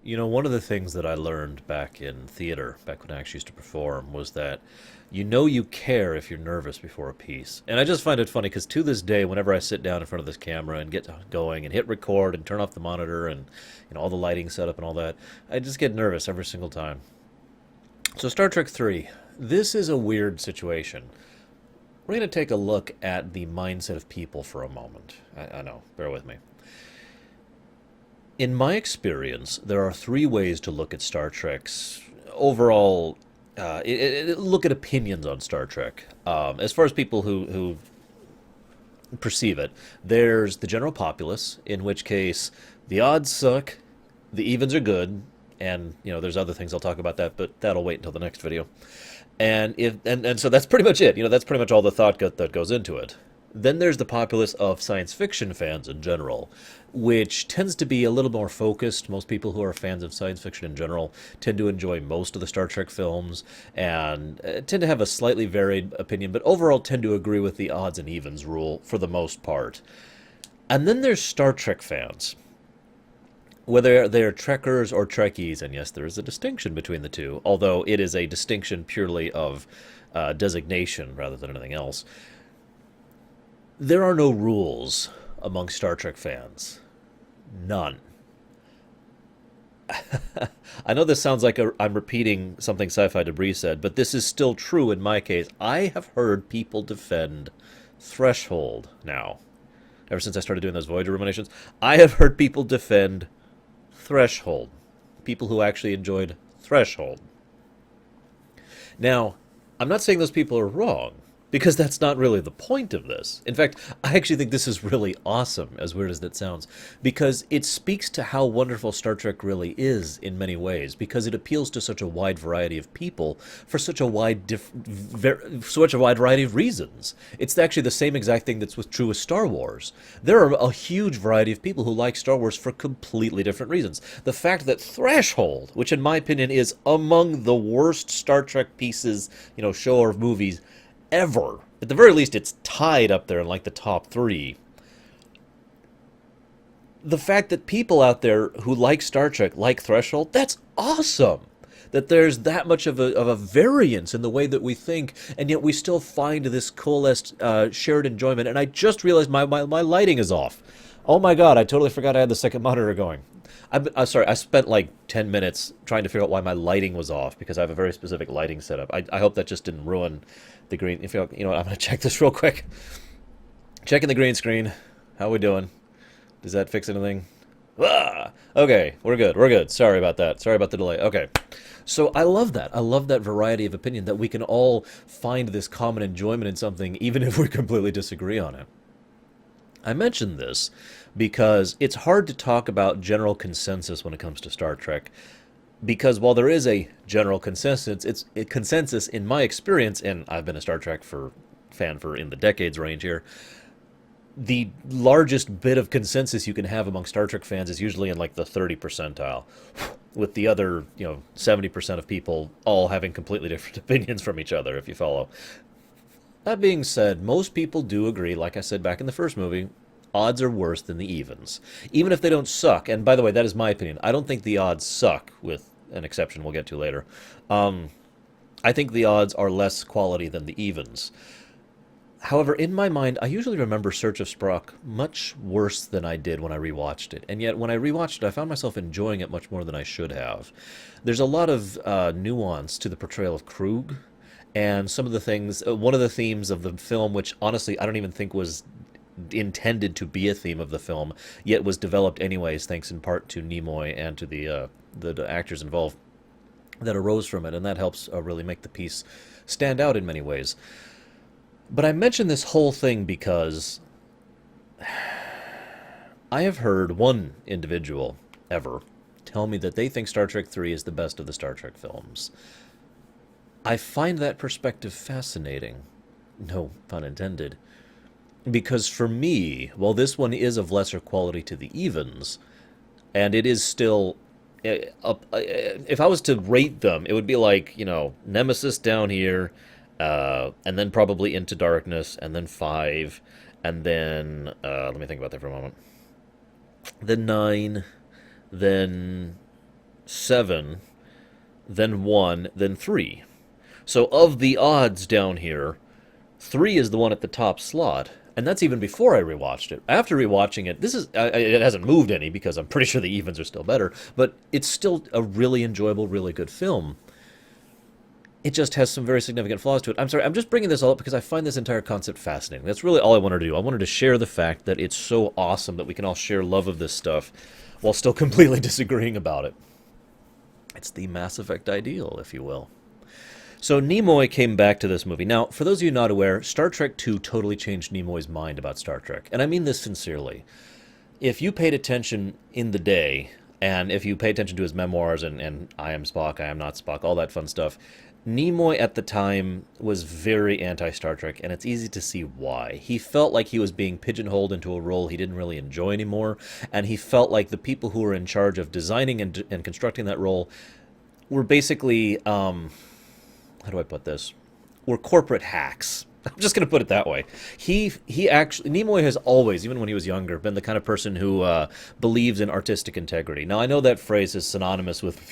You know, one of the things that I learned back in theater, back when I actually used to perform, was that you know you care if you're nervous before a piece. And I just find it funny because to this day, whenever I sit down in front of this camera and get going and hit record and turn off the monitor and all the lighting setup and all that, I just get nervous every single time. So Star Trek 3, this is a weird situation. We're going to take a look at the mindset of people for a moment. I know, bear with me. In my experience, there are three ways to look at Star Trek's overall. Look at opinions on Star Trek. As far as people who perceive it, there's the general populace, in which case the odds suck, the evens are good, and there's other things I'll talk about that, but that'll wait until the next video. And so that's pretty much it. That's pretty much all the thought that goes into it. Then there's the populace of science fiction fans in general, which tends to be a little more focused. Most people who are fans of science fiction in general tend to enjoy most of the Star Trek films and tend to have a slightly varied opinion, but overall tend to agree with the odds and evens rule for the most part. And then there's Star Trek fans, whether they're Trekkers or Trekkies, and yes, there is a distinction between the two, although it is a distinction purely of designation rather than anything else. There are no rules among Star Trek fans. None. I know this sounds like I'm repeating something Sci-Fi Debris said, but this is still true in my case. I have heard people defend Threshold now. Ever since I started doing those Voyager ruminations, I have heard people defend Threshold. People who actually enjoyed Threshold. Now, I'm not saying those people are wrong, because that's not really the point of this. In fact, I actually think this is really awesome, as weird as that sounds, because it speaks to how wonderful Star Trek really is in many ways, because it appeals to such a wide variety of people for such a such a wide variety of reasons. It's actually the same exact thing that's true with Star Wars. There are a huge variety of people who like Star Wars for completely different reasons. The fact that Threshold, which in my opinion is among the worst Star Trek pieces, show or movies ever. At the very least, it's tied up there in like the top three. The fact that people out there who like Star Trek like Threshold, that's awesome. That there's that much of a variance in the way that we think, and yet we still find this coalesced shared enjoyment. And I just realized my lighting is off. Oh my god, I totally forgot I had the second monitor going. I'm sorry, I spent like 10 minutes trying to figure out why my lighting was off, because I have a very specific lighting setup. I hope that just didn't ruin the green. If you know what, I'm going to check this real quick. Checking the green screen. How we doing? Does that fix anything? Ah! Okay, we're good. We're good. Sorry about that. Sorry about the delay. Okay. So I love that. I love that variety of opinion, that we can all find this common enjoyment in something, even if we completely disagree on it. I mentioned this because it's hard to talk about general consensus when it comes to Star Trek, because while there is a general consensus, it's a consensus in my experience, and I've been a Star Trek fan for in the decades range here. The largest bit of consensus you can have among Star Trek fans is usually in like the 30 percentile, with the other 70% of people all having completely different opinions from each other, if you follow. That being said, most people do agree, like I said back in the first movie, odds are worse than the evens. Even if they don't suck, and by the way, that is my opinion. I don't think the odds suck, with an exception we'll get to later. I think the odds are less quality than the evens. However, in my mind, I usually remember Search of Spock much worse than I did when I rewatched it. And yet, when I rewatched it, I found myself enjoying it much more than I should have. There's a lot of nuance to the portrayal of Krug, and some of the things, one of the themes of the film, which honestly I don't even think was intended to be a theme of the film, yet was developed anyways, thanks in part to Nimoy and to the actors involved, that arose from it, and that helps really make the piece stand out in many ways. But I mention this whole thing because I have heard one individual ever tell me that they think Star Trek 3 is the best of the Star Trek films. I find that perspective fascinating. No pun intended. Because for me, while this one is of lesser quality to the evens, and it is still if I was to rate them, it would be like, Nemesis down here, and then probably Into Darkness, and then 5, and then, let me think about that for a moment. Then 9, then 7, then 1, then 3. So of the odds down here, 3 is the one at the top slot. And that's even before I rewatched it. After rewatching it, it hasn't moved any because I'm pretty sure the evens are still better, but it's still a really enjoyable, really good film. It just has some very significant flaws to it. I'm sorry, I'm just bringing this all up because I find this entire concept fascinating. That's really all I wanted to do. I wanted to share the fact that it's so awesome that we can all share love of this stuff while still completely disagreeing about it. It's the Mass Effect ideal, if you will. So Nimoy came back to this movie. Now, for those of you not aware, Star Trek II totally changed Nimoy's mind about Star Trek. And I mean this sincerely. If you paid attention in the day, and if you pay attention to his memoirs and I am Spock, I am not Spock, all that fun stuff, Nimoy at the time was very anti-Star Trek, and it's easy to see why. He felt like he was being pigeonholed into a role he didn't really enjoy anymore, and he felt like the people who were in charge of designing and constructing that role were basically, how do I put this? Were corporate hacks. I'm just going to put it that way. He actually, Nimoy has always, even when he was younger, been the kind of person who believes in artistic integrity. Now, I know that phrase is synonymous with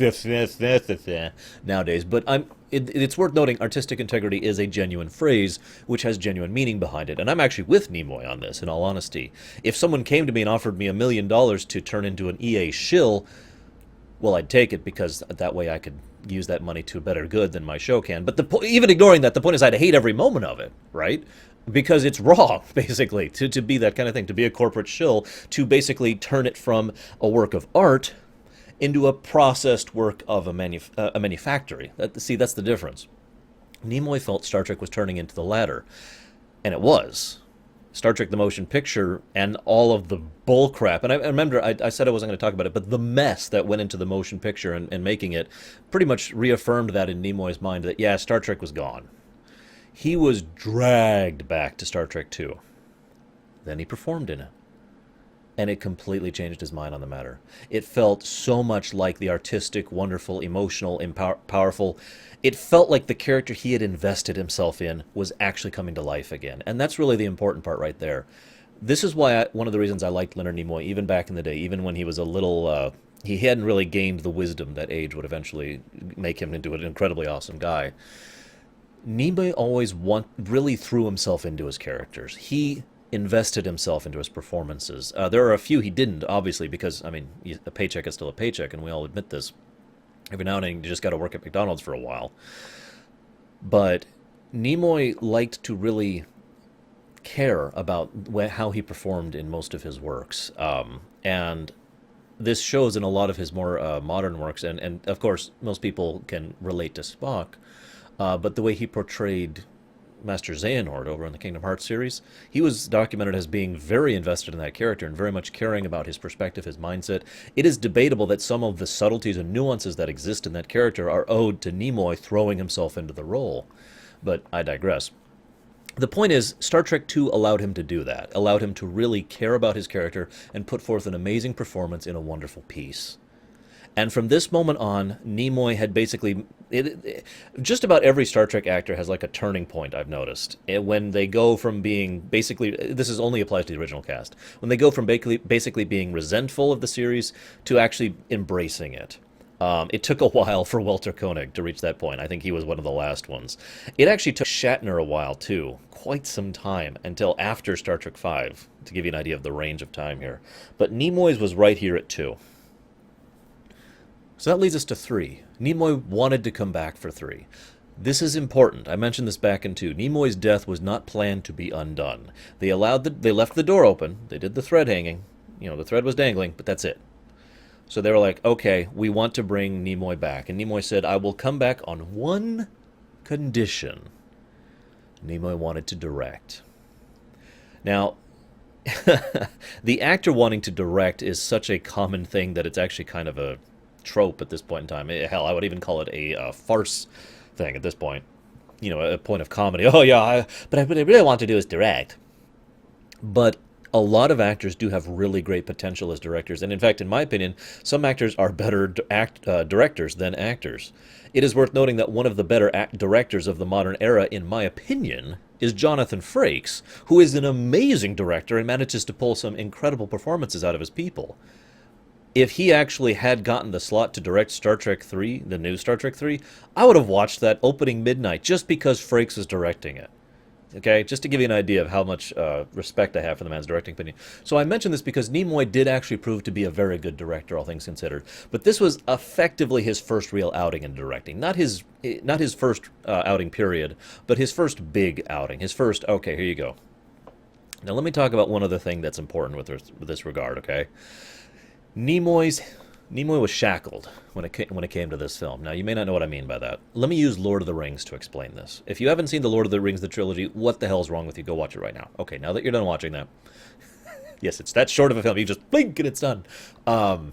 nowadays, but it's worth noting artistic integrity is a genuine phrase which has genuine meaning behind it. And I'm actually with Nimoy on this, in all honesty. If someone came to me and offered me $1 million to turn into an EA shill, well, I'd take it because that way I could use that money to a better good than my show can. But even ignoring that, the point is I'd hate every moment of it, right? Because it's wrong, basically, to be that kind of thing, to be a corporate shill, to basically turn it from a work of art into a processed work of a manufactory. See, that's the difference. Nimoy felt Star Trek was turning into the latter, and it was. Star Trek the Motion Picture and all of the bullcrap. And I remember I said I wasn't going to talk about it, but the mess that went into the motion picture and making it pretty much reaffirmed that in Nimoy's mind that, yeah, Star Trek was gone. He was dragged back to Star Trek II. Then he performed in it. And it completely changed his mind on the matter. It felt so much like the artistic, wonderful, emotional, powerful. It felt like the character he had invested himself in was actually coming to life again. And that's really the important part right there. This is why one of the reasons I liked Leonard Nimoy, even back in the day, even when he was a little... he hadn't really gained the wisdom that age would eventually make him into an incredibly awesome guy. Nimoy always really threw himself into his characters. He invested himself into his performances. There are a few he didn't, obviously, because, I mean, a paycheck is still a paycheck, and we all admit this. Every now and then, you just got to work at McDonald's for a while. But Nimoy liked to really care about how he performed in most of his works. And this shows in a lot of his more modern works, and of course, most people can relate to Spock, but the way he portrayed Master Xehanort over in the Kingdom Hearts series, he was documented as being very invested in that character and very much caring about his perspective, his mindset. It is debatable that some of the subtleties and nuances that exist in that character are owed to Nimoy throwing himself into the role. But I digress. The point is, Star Trek II allowed him to do that, allowed him to really care about his character and put forth an amazing performance in a wonderful piece. And from this moment on, Nimoy had basically... just about every Star Trek actor has like a turning point, I've noticed. When they go from being basically... This only applies to the original cast. When they go from basically being resentful of the series to actually embracing it. It took a while for Walter Koenig to reach that point. I think he was one of the last ones. It actually took Shatner a while, too. Quite some time, until after Star Trek V, to give you an idea of the range of time here. But Nimoy's was right here at 2. So that leads us to 3. Nimoy wanted to come back for 3. This is important. I mentioned this back in 2. Nimoy's death was not planned to be undone. They left the door open. They did the thread hanging. You know, the thread was dangling, but that's it. So they were like, okay, we want to bring Nimoy back. And Nimoy said, I will come back on one condition. Nimoy wanted to direct. Now, the actor wanting to direct is such a common thing that it's actually kind of a trope at this point in time. Hell, I would even call it a farce thing at this point. You know, a point of comedy. Oh, yeah, but what I really want to do is direct. But a lot of actors do have really great potential as directors. And in fact, in my opinion, some actors are better directors than actors. It is worth noting that one of the better directors of the modern era, in my opinion, is Jonathan Frakes, who is an amazing director and manages to pull some incredible performances out of his people. If he actually had gotten the slot to direct Star Trek 3, the new Star Trek 3, I would have watched that opening midnight just because Frakes was directing it. Okay, just to give you an idea of how much respect I have for the man's directing opinion. So I mention this because Nimoy did actually prove to be a very good director, all things considered. But this was effectively his first real outing in directing. Not his first outing, period, but his first big outing. His first, okay, here you go. Now let me talk about one other thing that's important with this regard, okay? Nimoy was shackled when it came to this film. Now, you may not know what I mean by that. Let me use Lord of the Rings to explain this. If you haven't seen the Lord of the Rings, the trilogy, what the hell's wrong with you? Go watch it right now. Okay, now that you're done watching that. Yes, it's that short of a film. You just blink and it's done.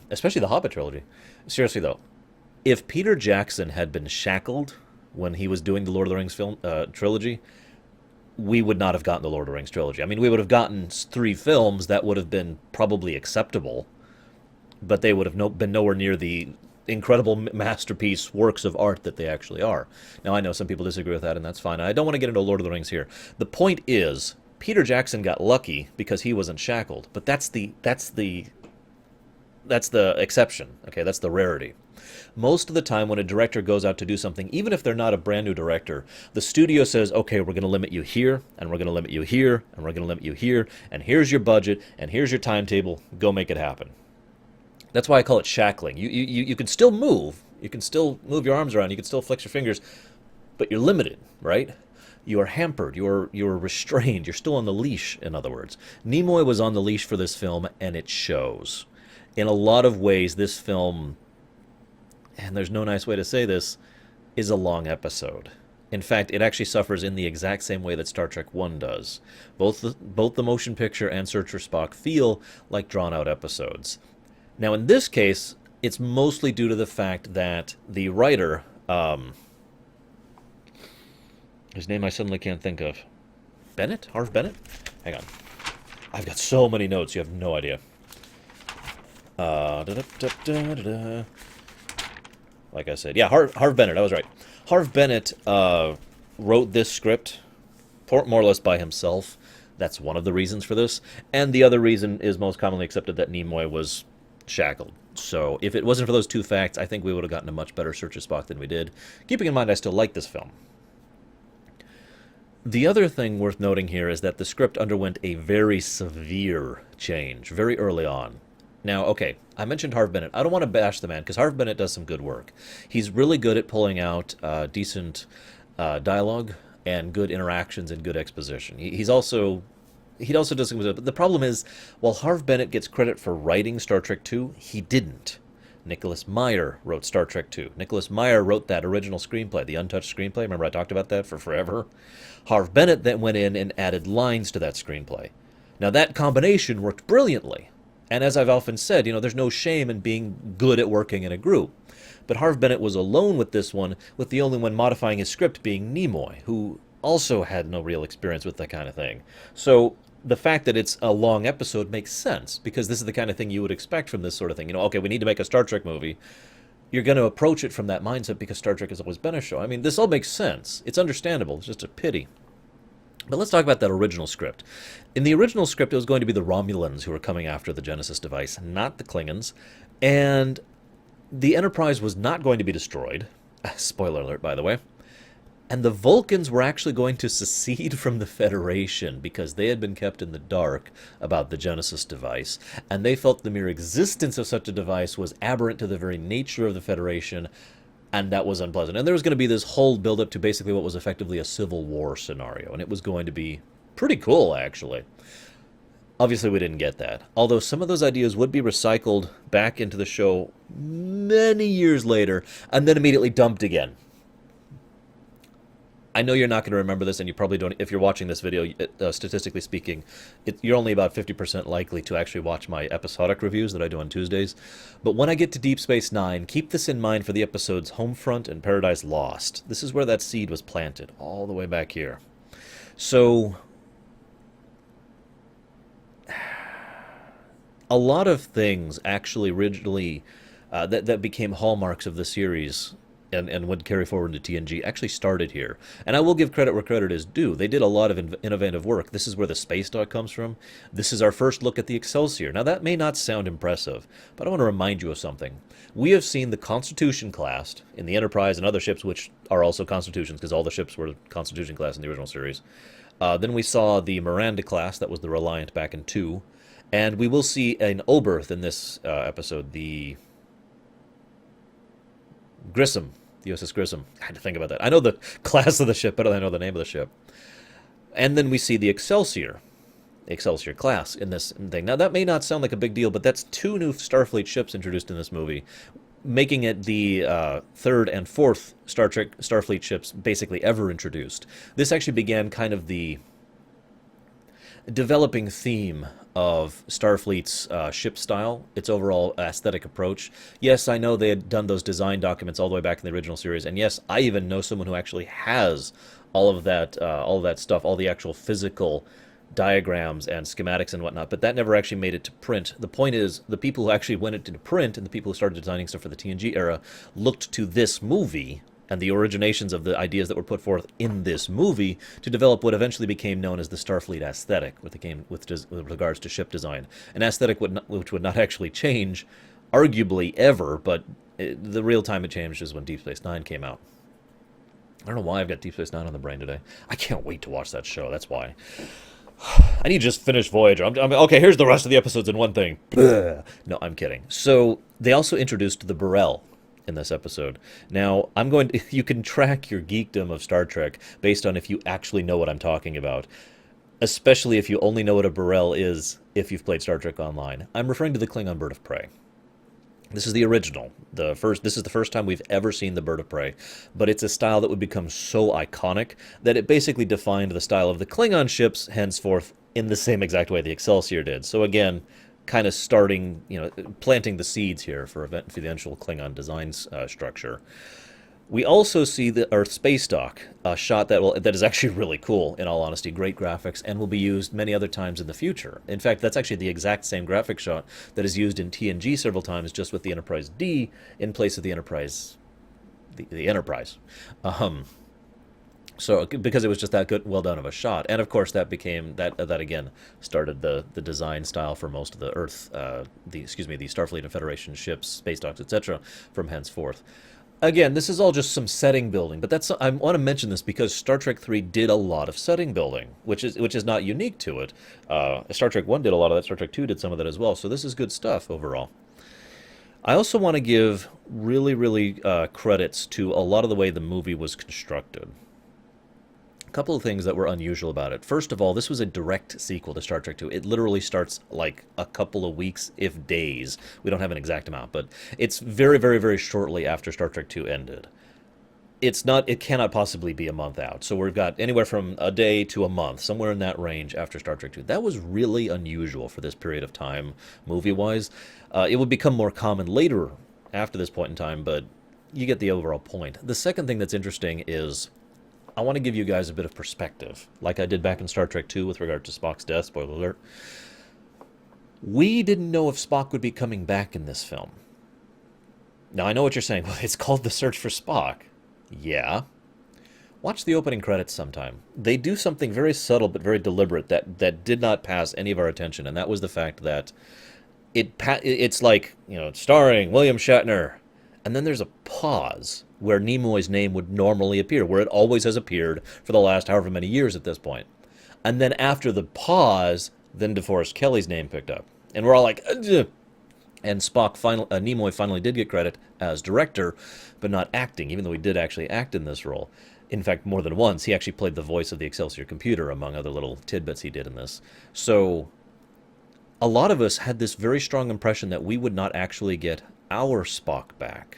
Especially the Hobbit trilogy. Seriously, though, if Peter Jackson had been shackled when he was doing the Lord of the Rings film trilogy, we would not have gotten the Lord of the Rings trilogy. I mean, we would have gotten 3 films that would have been probably acceptable, but they would have been nowhere near the incredible masterpiece works of art that they actually are. Now, I know some people disagree with that, and that's fine. I don't want to get into Lord of the Rings here. The point is, Peter Jackson got lucky because he wasn't shackled, but that's the exception. Okay, that's the rarity. Most of the time when a director goes out to do something, even if they're not a brand new director, the studio says, okay, we're going to limit you here, and we're going to limit you here, and we're going to limit you here, and here's your budget, and here's your timetable. Go make it happen. That's why I call it shackling. You can still move. You can still move your arms around. You can still flex your fingers, but you're limited, right? You are hampered. You're restrained. You're still on the leash, in other words. Nimoy was on the leash for this film, and it shows. In a lot of ways, this film, and there's no nice way to say this, is a long episode. In fact, it actually suffers in the exact same way that Star Trek 1 does. Both the motion picture and Search for Spock feel like drawn-out episodes. Now, in this case, it's mostly due to the fact that the writer, whose name I suddenly can't think of, Bennett? Harv Bennett? Hang on. I've got so many notes, you have no idea. Like I said, yeah, Harv Bennett, I was right. Harv Bennett wrote this script more or less by himself. That's one of the reasons for this. And the other reason is most commonly accepted that Nimoy was shackled. So if it wasn't for those 2 facts, I think we would have gotten a much better Search of Spock than we did. Keeping in mind I still like this film. The other thing worth noting here is that the script underwent a very severe change very early on. Now, okay, I mentioned Harv Bennett. I don't want to bash the man, because Harv Bennett does some good work. He's really good at pulling out decent dialogue and good interactions and good exposition. He also does some good. But the problem is, while Harv Bennett gets credit for writing Star Trek II, he didn't. Nicholas Meyer wrote Star Trek II. Nicholas Meyer wrote that original screenplay, the untouched screenplay. Remember I talked about that for forever? Harv Bennett then went in and added lines to that screenplay. Now, that combination worked brilliantly. And as I've often said, there's no shame in being good at working in a group. But Harv Bennett was alone with this one, with the only one modifying his script being Nimoy, who also had no real experience with that kind of thing. So the fact that it's a long episode makes sense, because this is the kind of thing you would expect from this sort of thing. Okay, we need to make a Star Trek movie. You're going to approach it from that mindset because Star Trek has always been a show. I mean, this all makes sense. It's understandable. It's just a pity. But let's talk about that original script. In the original script, it was going to be the Romulans who were coming after the Genesis device, not the Klingons. And the Enterprise was not going to be destroyed. Spoiler alert, by the way. And the Vulcans were actually going to secede from the Federation because they had been kept in the dark about the Genesis device, and they felt the mere existence of such a device was aberrant to the very nature of the Federation, and that was unpleasant. And there was going to be this whole build-up to basically what was effectively a Civil War scenario, and it was going to be pretty cool, actually. Obviously, we didn't get that, although some of those ideas would be recycled back into the show many years later, and then immediately dumped again. I know you're not going to remember this, and you probably don't. If you're watching this video, statistically speaking, you're only about 50% likely to actually watch my episodic reviews that I do on Tuesdays. But when I get to Deep Space Nine, keep this in mind for the episodes Homefront and Paradise Lost. This is where that seed was planted, all the way back here. So, a lot of things actually originally that became hallmarks of the series and would carry forward into TNG actually started here. And I will give credit where credit is due. They did a lot of innovative work. This is where the space dock comes from. This is our first look at the Excelsior. Now, that may not sound impressive, but I want to remind you of something. We have seen the Constitution class in the Enterprise and other ships, which are also Constitutions, because all the ships were Constitution class in the original series. Then we saw the Miranda class, that was the Reliant back in 2. And we will see an Oberth in this episode, the Grissom, the USS Grissom. I had to think about that. I know the class of the ship better than I know the name of the ship. And then we see the Excelsior class in this thing. Now, that may not sound like a big deal, but that's 2 new Starfleet ships introduced in this movie, making it the third and fourth Starfleet ships basically ever introduced. This actually began kind of the developing theme of Starfleet's ship style, its overall aesthetic approach. Yes, I know they had done those design documents all the way back in the original series, and yes, I even know someone who actually has all of that stuff, all the actual physical diagrams and schematics and whatnot, but that never actually made it to print. The point is, the people who actually went into print and the people who started designing stuff for the TNG era looked to this movie and the originations of the ideas that were put forth in this movie to develop what eventually became known as the Starfleet aesthetic with regards to ship design. An aesthetic which would not actually change, arguably, ever, but the real time it changed is when Deep Space Nine came out. I don't know why I've got Deep Space Nine on the brain today. I can't wait to watch that show, that's why. I need to just finish Voyager. Okay, here's the rest of the episodes in one thing. No, I'm kidding. So, they also introduced the Burrell in this episode. Now, you can track your geekdom of Star Trek based on if you actually know what I'm talking about. Especially if you only know what a Burrell is if you've played Star Trek Online. I'm referring to the Klingon Bird-of-Prey. This is the original. This is the first time we've ever seen the Bird-of-Prey, but it's a style that would become so iconic that it basically defined the style of the Klingon ships henceforth in the same exact way the Excelsior did. So again, kind of starting, planting the seeds here for the eventual Klingon design structure. We also see the Earth space dock, a shot that is actually really cool, in all honesty, great graphics, and will be used many other times in the future. In fact, that's actually the exact same graphic shot that is used in TNG several times, just with the Enterprise D in place of the Enterprise. The Enterprise. So, because it was just that good, well done of a shot, and of course that became that again started the design style for most of the Earth, the Starfleet and Federation ships, space docks, etc. from henceforth. Again, this is all just some setting building, but I want to mention this because Star Trek 3 did a lot of setting building, which is not unique to it. Star Trek 1 did a lot of that, Star Trek 2 did some of that as well, so this is good stuff overall. I also want to give really credits to a lot of the way the movie was constructed. A couple of things that were unusual about it. First of all, this was a direct sequel to Star Trek 2. It literally starts like a couple of weeks, if days. We don't have an exact amount, but it's very shortly after Star Trek 2 ended. It cannot possibly be a month out. So we've got anywhere from a day to a month, somewhere in that range after Star Trek 2. That was really unusual for this period of time, movie-wise. It would become more common later after this point in time, but you get the overall point. The second thing that's interesting is I want to give you guys a bit of perspective, like I did back in Star Trek 2 with regard to Spock's death, spoiler alert. We didn't know if Spock would be coming back in this film. Now, I know what you're saying. Well, it's called The Search for Spock. Yeah. Watch the opening credits sometime. They do something very subtle but very deliberate that did not pass any of our attention, and that was the fact that it's like, starring William Shatner, and then there's a pause where Nimoy's name would normally appear, where it always has appeared for the last however many years at this point. And then after the pause, then DeForest Kelley's name picked up. And we're all like, ugh. And Nimoy finally did get credit as director, but not acting, even though he did actually act in this role. In fact, more than once, he actually played the voice of the Excelsior computer, among other little tidbits he did in this. So, a lot of us had this very strong impression that we would not actually get our Spock back.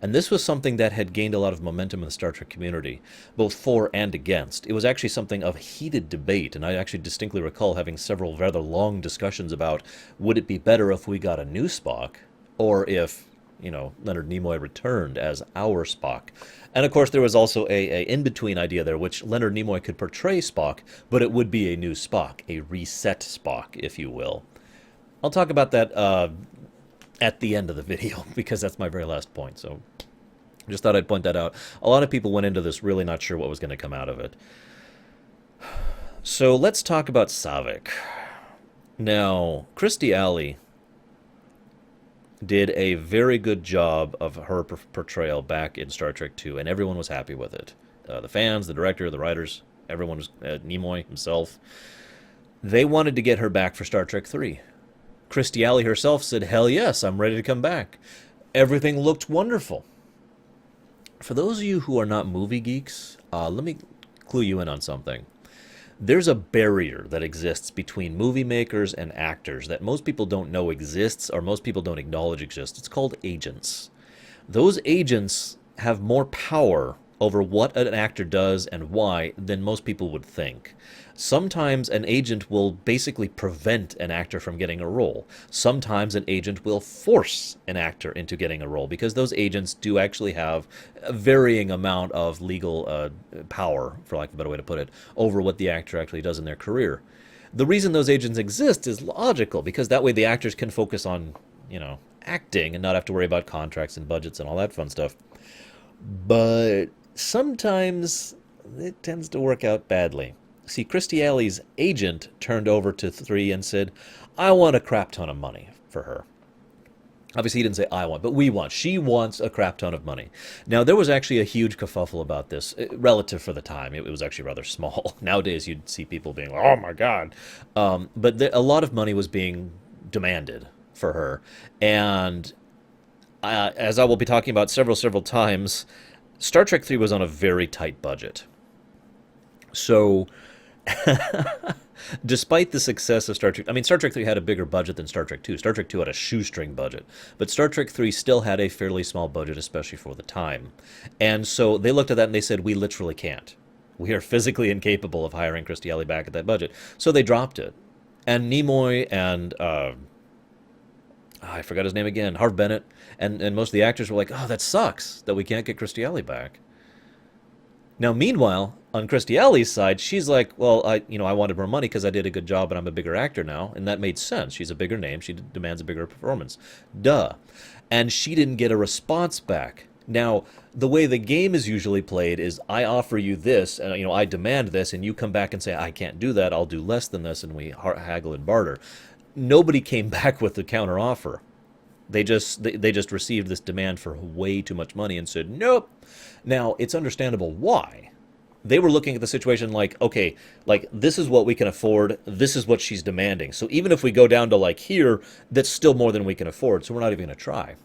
And this was something that had gained a lot of momentum in the Star Trek community, both for and against. It was actually something of heated debate, and I actually distinctly recall having several rather long discussions about, would it be better if we got a new Spock, or if, Leonard Nimoy returned as our Spock. And of course there was also a in-between idea there, which Leonard Nimoy could portray Spock, but it would be a new Spock, a reset Spock, if you will. I'll talk about that at the end of the video, because that's my very last point. So Just thought I'd point that out. A lot of people went into this really not sure what was going to come out of it. So let's talk about Saavik. Now, Kirstie Alley did a very good job of her portrayal back in Star Trek II, and everyone was happy with it. The fans, the director, the writers, everyone was, Nimoy himself. They wanted to get her back for Star Trek III. Kirstie Alley herself said, hell yes, I'm ready to come back. Everything looked wonderful. For those of you who are not movie geeks, let me clue you in on something. There's a barrier that exists between movie makers and actors that most people don't know exists, or most people don't acknowledge exists. It's called agents. Those agents have more power over what an actor does and why than most people would think. Sometimes an agent will basically prevent an actor from getting a role. Sometimes an agent will force an actor into getting a role, because those agents do actually have a varying amount of legal power, for lack of a better way to put it, over what the actor actually does in their career. The reason those agents exist is logical, because that way the actors can focus on, acting and not have to worry about contracts and budgets and all that fun stuff. But sometimes it tends to work out badly. See, Kirstie Alley's agent turned over to 3 and said, I want a crap ton of money for her. Obviously, he didn't say I want, but we want. She wants a crap ton of money. Now, there was actually a huge kerfuffle about this, relative for the time. It was actually rather small. Nowadays, you'd see people being like, oh my God. But a lot of money was being demanded for her. And as I will be talking about several times, Star Trek 3 was on a very tight budget. So, despite the success of Star Trek, Star Trek 3 had a bigger budget than Star Trek 2. Star Trek 2 had a shoestring budget, but Star Trek 3 still had a fairly small budget, especially for the time. And so they looked at that and they said, we literally can't. We are physically incapable of hiring Kirstie Alley back at that budget. So they dropped it. And Nimoy and, I forgot his name again, Harve Bennett, and most of the actors were like, oh, that sucks that we can't get Kirstie Alley back. Now, meanwhile, on Kirstie Alley's side, she's like, well, I wanted more money because I did a good job and I'm a bigger actor now, and that made sense. She's a bigger name. She demands a bigger performance. Duh. And she didn't get a response back. Now, the way the game is usually played is I offer you this, and I demand this, and you come back and say, I can't do that, I'll do less than this, and we haggle and barter. Nobody came back with the counteroffer. They just received this demand for way too much money and said, nope. Now, it's understandable why. They were looking at the situation like, okay, like, this is what we can afford, this is what she's demanding. So even if we go down to, like, here, that's still more than we can afford, so we're not even going to try.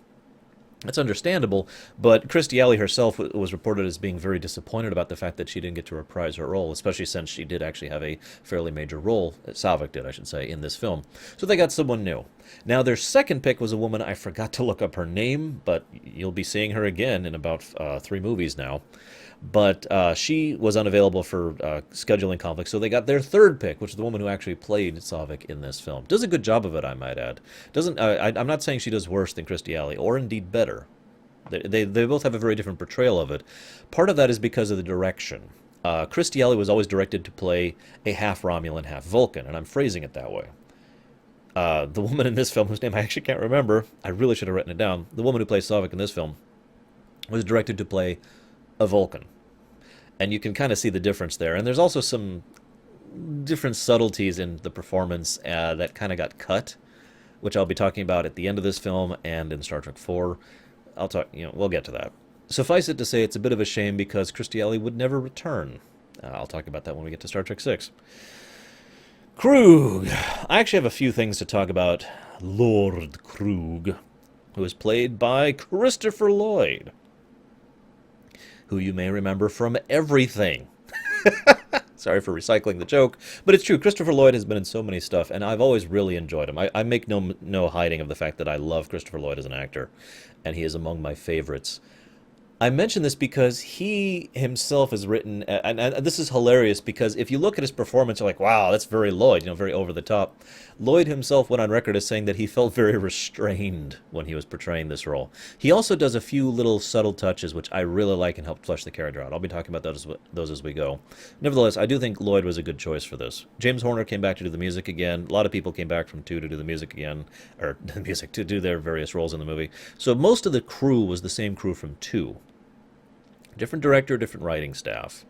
That's understandable, but Kirstie Alley herself was reported as being very disappointed about the fact that she didn't get to reprise her role, especially since she did actually have a fairly major role, Saavik did, I should say, in this film. So they got someone new. Now, their second pick was a woman, I forgot to look up her name, but you'll be seeing her again in about 3 movies now. But she was unavailable for scheduling conflicts, so they got their third pick, which is the woman who actually played Saavik in this film. Does a good job of it, I might add. I'm not saying she does worse than Kirstie Alley, or indeed better. They both have a very different portrayal of it. Part of that is because of the direction. Kirstie Alley was always directed to play a half Romulan, half Vulcan, and I'm phrasing it that way. The woman in this film, whose name I actually can't remember, I really should have written it down, the woman who plays Saavik in this film, was directed to play a Vulcan. And you can kind of see the difference there. And there's also some different subtleties in the performance that kind of got cut, which I'll be talking about at the end of this film and in Star Trek 4. We'll get to that. Suffice it to say, it's a bit of a shame because Kirstie Alley would never return. I'll talk about that when we get to Star Trek 6. Krug. I actually have a few things to talk about Lord Krug, who is played by Christopher Lloyd, who you may remember from everything. Sorry for recycling the joke, but it's true. Christopher Lloyd has been in so many stuff, and I've always really enjoyed him. I make no hiding of the fact that I love Christopher Lloyd as an actor, and he is among my favorites. I mention this because he himself has written, and this is hilarious because if you look at his performance, you're like, wow, that's very Lloyd, very over the top. Lloyd himself went on record as saying that he felt very restrained when he was portraying this role. He also does a few little subtle touches, which I really like and help flesh the character out. I'll be talking about those as we go. Nevertheless, I do think Lloyd was a good choice for this. James Horner came back to do the music again. A lot of people came back from 2 to do the music again, or the music to do their various roles in the movie. So most of the crew was the same crew from 2. Different director, different writing staff.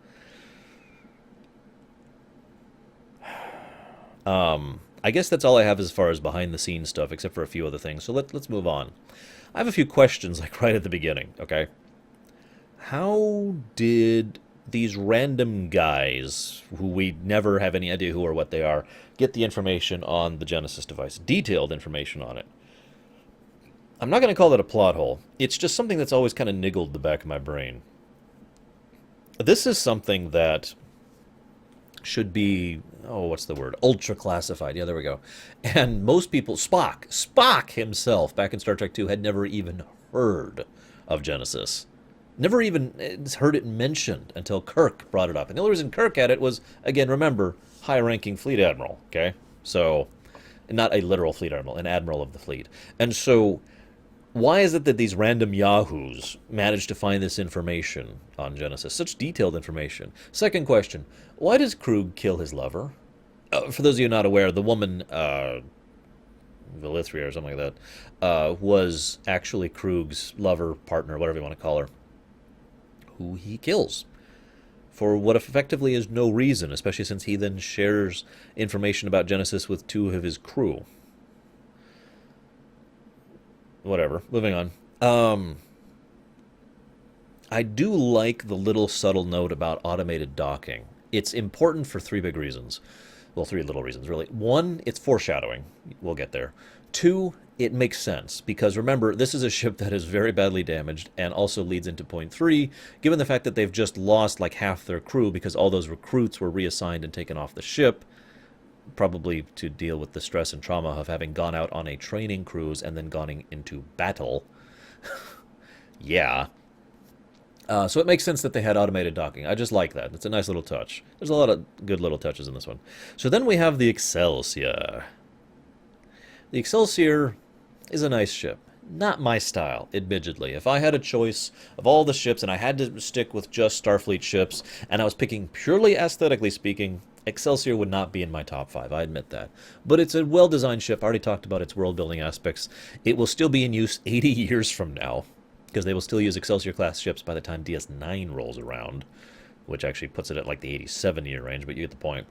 I guess that's all I have as far as behind-the-scenes stuff, except for a few other things. So let's move on. I have a few questions, like right at the beginning, okay? How did these random guys, who we never have any idea who or what they are, get the information on the Genesis device? Detailed information on it. I'm not going to call that a plot hole. It's just something that's always kind of niggled the back of my brain. This is something that should be, oh, what's the word? Ultra classified. Yeah, there we go. And most people, Spock himself, back in Star Trek II, had never even heard of Genesis. Never even heard it mentioned until Kirk brought it up. And the only reason Kirk had it was, again, remember, high-ranking fleet admiral, okay? So, not a literal fleet admiral, an admiral of the fleet. And so, why is it that these random yahoos managed to find this information on Genesis? Such detailed information. Second question, why does Krug kill his lover? For those of you not aware, the woman, Valithria or something like that, was actually Krug's lover, partner, whatever you want to call her, who he kills for what effectively is no reason, especially since he then shares information about Genesis with two of his crew. Whatever. Moving on. I do like the little subtle note about automated docking. It's important for three big reasons. Well, three little reasons, really. One, it's foreshadowing. We'll get there. Two, it makes sense, because remember, this is a ship that is very badly damaged, and also leads into point three, given the fact that they've just lost like half their crew because all those recruits were reassigned and taken off the ship, probably to deal with the stress and trauma of having gone out on a training cruise and then gone into battle. Yeah. So it makes sense that they had automated docking. I just like that. It's a nice little touch. There's a lot of good little touches in this one. So then we have the Excelsior. The Excelsior is a nice ship. Not my style, admittedly. If I had a choice of all the ships and I had to stick with just Starfleet ships, and I was picking purely aesthetically speaking, Excelsior would not be in my top 5, I admit that. But it's a well-designed ship. I already talked about its world-building aspects. It will still be in use 80 years from now, because they will still use Excelsior-class ships by the time DS9 rolls around, which actually puts it at like the 87-year range, but you get the point.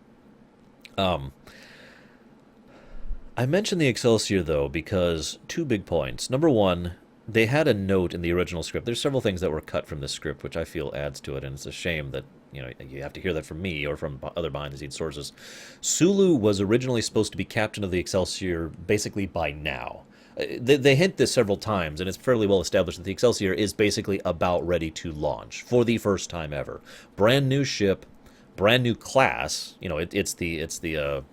I mentioned the Excelsior, though, because two big points. Number one, they had a note in the original script. There's several things that were cut from this script, which I feel adds to it, and it's a shame that, you know, you have to hear that from me or from other behind-the-scenes sources. Sulu was originally supposed to be captain of the Excelsior basically by now. They hint this several times, and it's fairly well established that the Excelsior is basically about ready to launch for the first time ever. Brand new ship, brand new class. You know, it's the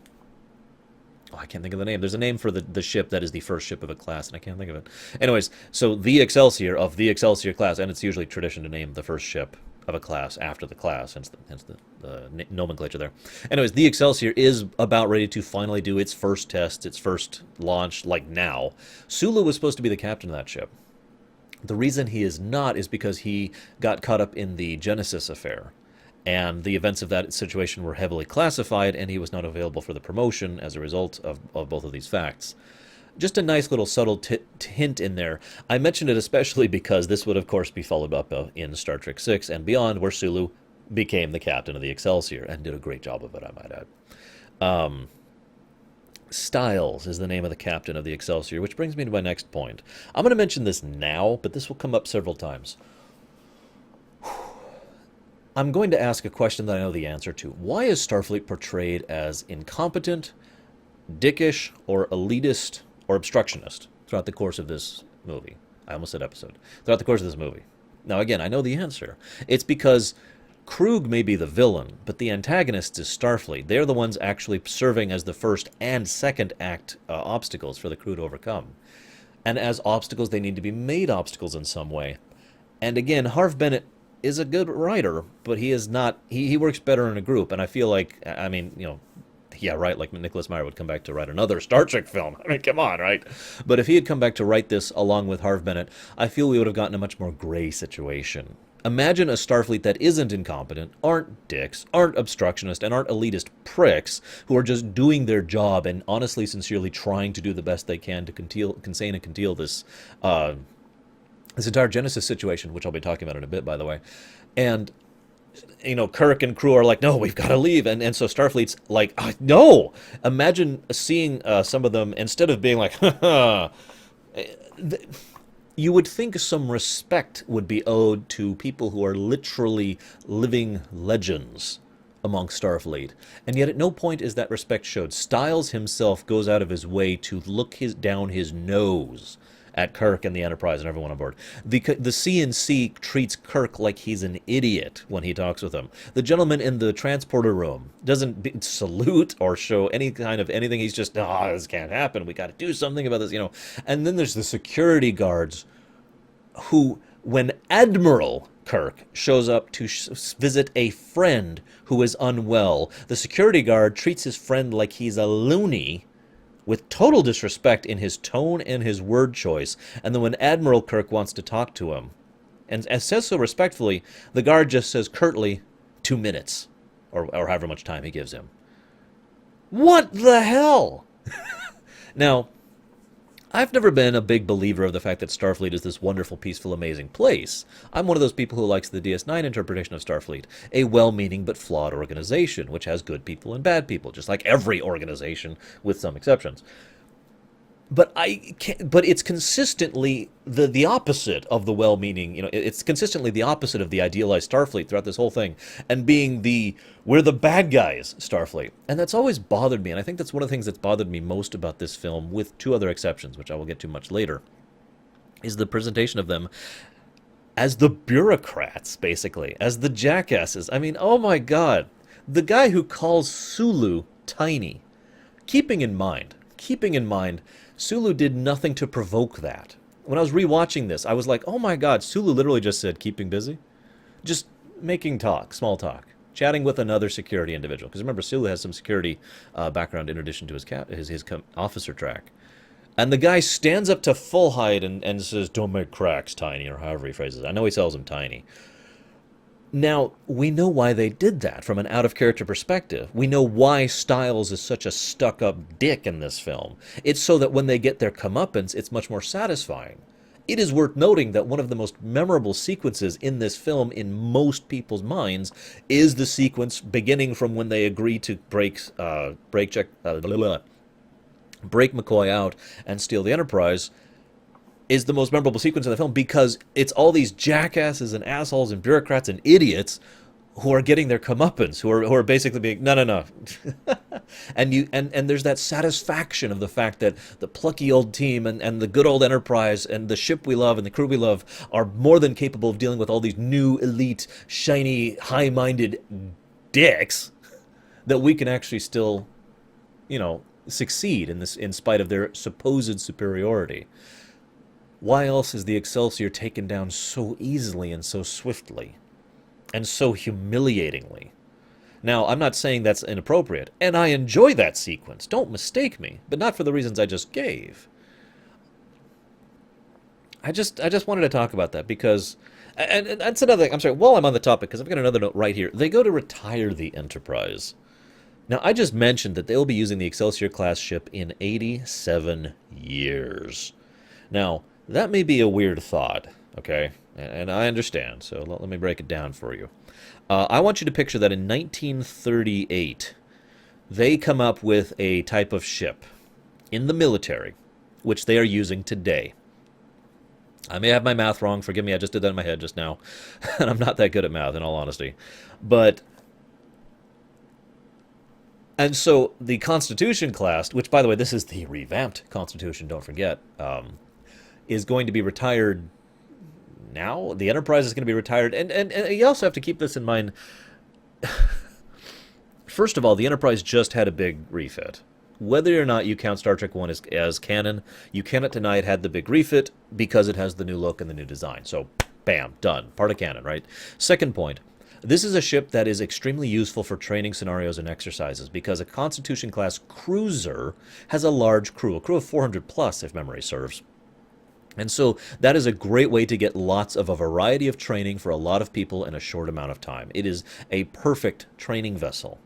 oh, I can't think of the name. There's a name for the ship that is the first ship of a class, and I can't think of it. Anyways, so the Excelsior of the Excelsior class, and it's usually tradition to name the first ship of a class after the class, hence the nomenclature there. Anyways, the Excelsior is about ready to finally do its first test, its first launch, like now. Sulu was supposed to be the captain of that ship. The reason he is not is because he got caught up in the Genesis affair. And the events of that situation were heavily classified, and he was not available for the promotion as a result of both of these facts. Just a nice little subtle hint in there. I mentioned it especially because this would, of course, be followed up in Star Trek VI and beyond, where Sulu became the captain of the Excelsior, and did a great job of it, I might add. Styles is the name of the captain of the Excelsior, which brings me to my next point. I'm going to mention this now, but this will come up several times. I'm going to ask a question that I know the answer to. Why is Starfleet portrayed as incompetent, dickish, or elitist, or obstructionist throughout the course of this movie? I almost said episode. Throughout the course of this movie. Now, again, I know the answer. It's because Krug may be the villain, but the antagonist is Starfleet. They're the ones actually serving as the first and second act obstacles for the crew to overcome. And as obstacles, they need to be made obstacles in some way. And again, Harv Bennett is a good writer, but he is not, he works better in a group, and I feel like, I mean, you know, yeah, right, like Nicholas Meyer would come back to write another Star Trek film. I mean, come on, right? But if he had come back to write this along with Harv Bennett, I feel we would have gotten a much more gray situation. Imagine a Starfleet that isn't incompetent, aren't dicks, aren't obstructionist, and aren't elitist pricks who are just doing their job and honestly, sincerely trying to do the best they can to contain and conceal this, this entire Genesis situation, which I'll be talking about in a bit, by the way. And Kirk and crew are like, no, we've got to leave. And so Starfleet's like, no. Imagine seeing some of them, instead of being like, you would think some respect would be owed to people who are literally living legends among Starfleet. And yet at no point is that respect showed. Styles himself goes out of his way to look down his nose at Kirk and the Enterprise and everyone on board. The CNC treats Kirk like he's an idiot when he talks with him. The gentleman in the transporter room doesn't salute or show any kind of anything. He's just, this can't happen. We got to do something about this, And then there's the security guards who, when Admiral Kirk shows up to visit a friend who is unwell, the security guard treats his friend like he's a loony, with total disrespect in his tone and his word choice. And then when Admiral Kirk wants to talk to him, and says so respectfully, the guard just says curtly, 2 minutes, or however much time he gives him. What the hell? Now, I've never been a big believer of the fact that Starfleet is this wonderful, peaceful, amazing place. I'm one of those people who likes the DS9 interpretation of Starfleet, a well-meaning but flawed organization, which has good people and bad people, just like every organization, with some exceptions. But it's consistently the opposite of the well-meaning. It's consistently the opposite of the idealized Starfleet throughout this whole thing, and being we're the bad guys Starfleet, and that's always bothered me. And I think that's one of the things that's bothered me most about this film, with 2 other exceptions, which I will get to much later, is the presentation of them as the bureaucrats, basically, as the jackasses. I mean, oh my God, the guy who calls Sulu tiny, keeping in mind. Sulu did nothing to provoke that. When I was rewatching this, I was like, oh my God, Sulu literally just said, keeping busy. Just making small talk, chatting with another security individual. Because remember, Sulu has some security background in addition to his officer track. And the guy stands up to full height and says, don't make cracks, tiny, or however he phrases it. I know he tells him tiny. Now, we know why they did that from an out-of-character perspective. We know why Styles is such a stuck-up dick in this film. It's so that when they get their comeuppance, it's much more satisfying. It is worth noting that one of the most memorable sequences in this film, in most people's minds, is the sequence beginning from when they agree to break McCoy out and steal the Enterprise, is the most memorable sequence in the film, because it's all these jackasses and assholes and bureaucrats and idiots who are getting their comeuppance, who are basically being, no. and there's that satisfaction of the fact that the plucky old team and the good old Enterprise and the ship we love and the crew we love are more than capable of dealing with all these new, elite, shiny, high-minded dicks, that we can actually still, succeed in spite of their supposed superiority. Why else is the Excelsior taken down so easily and so swiftly, and so humiliatingly? Now, I'm not saying that's inappropriate, and I enjoy that sequence, don't mistake me, but not for the reasons I just gave. I just wanted to talk about that, because, and that's another thing, I'm sorry, while I'm on the topic, because I've got another note right here, they go to retire the Enterprise. Now, I just mentioned that they'll be using the Excelsior-class ship in 87 years. Now, that may be a weird thought, okay? And I understand, so let me break it down for you. I want you to picture that in 1938, they come up with a type of ship in the military, which they are using today. I may have my math wrong, forgive me, I just did that in my head just now, and I'm not that good at math, in all honesty. And so the Constitution class, which, by the way, this is the revamped Constitution, don't forget, is going to be retired now. The Enterprise is going to be retired. And you also have to keep this in mind. First of all, the Enterprise just had a big refit. Whether or not you count Star Trek 1 as canon, you cannot deny it had the big refit because it has the new look and the new design. So, bam, done. Part of canon, right? Second point. This is a ship that is extremely useful for training scenarios and exercises because a Constitution-class cruiser has a large crew, a crew of 400 plus, if memory serves. And so that is a great way to get lots of a variety of training for a lot of people in a short amount of time. It is a perfect training vessel.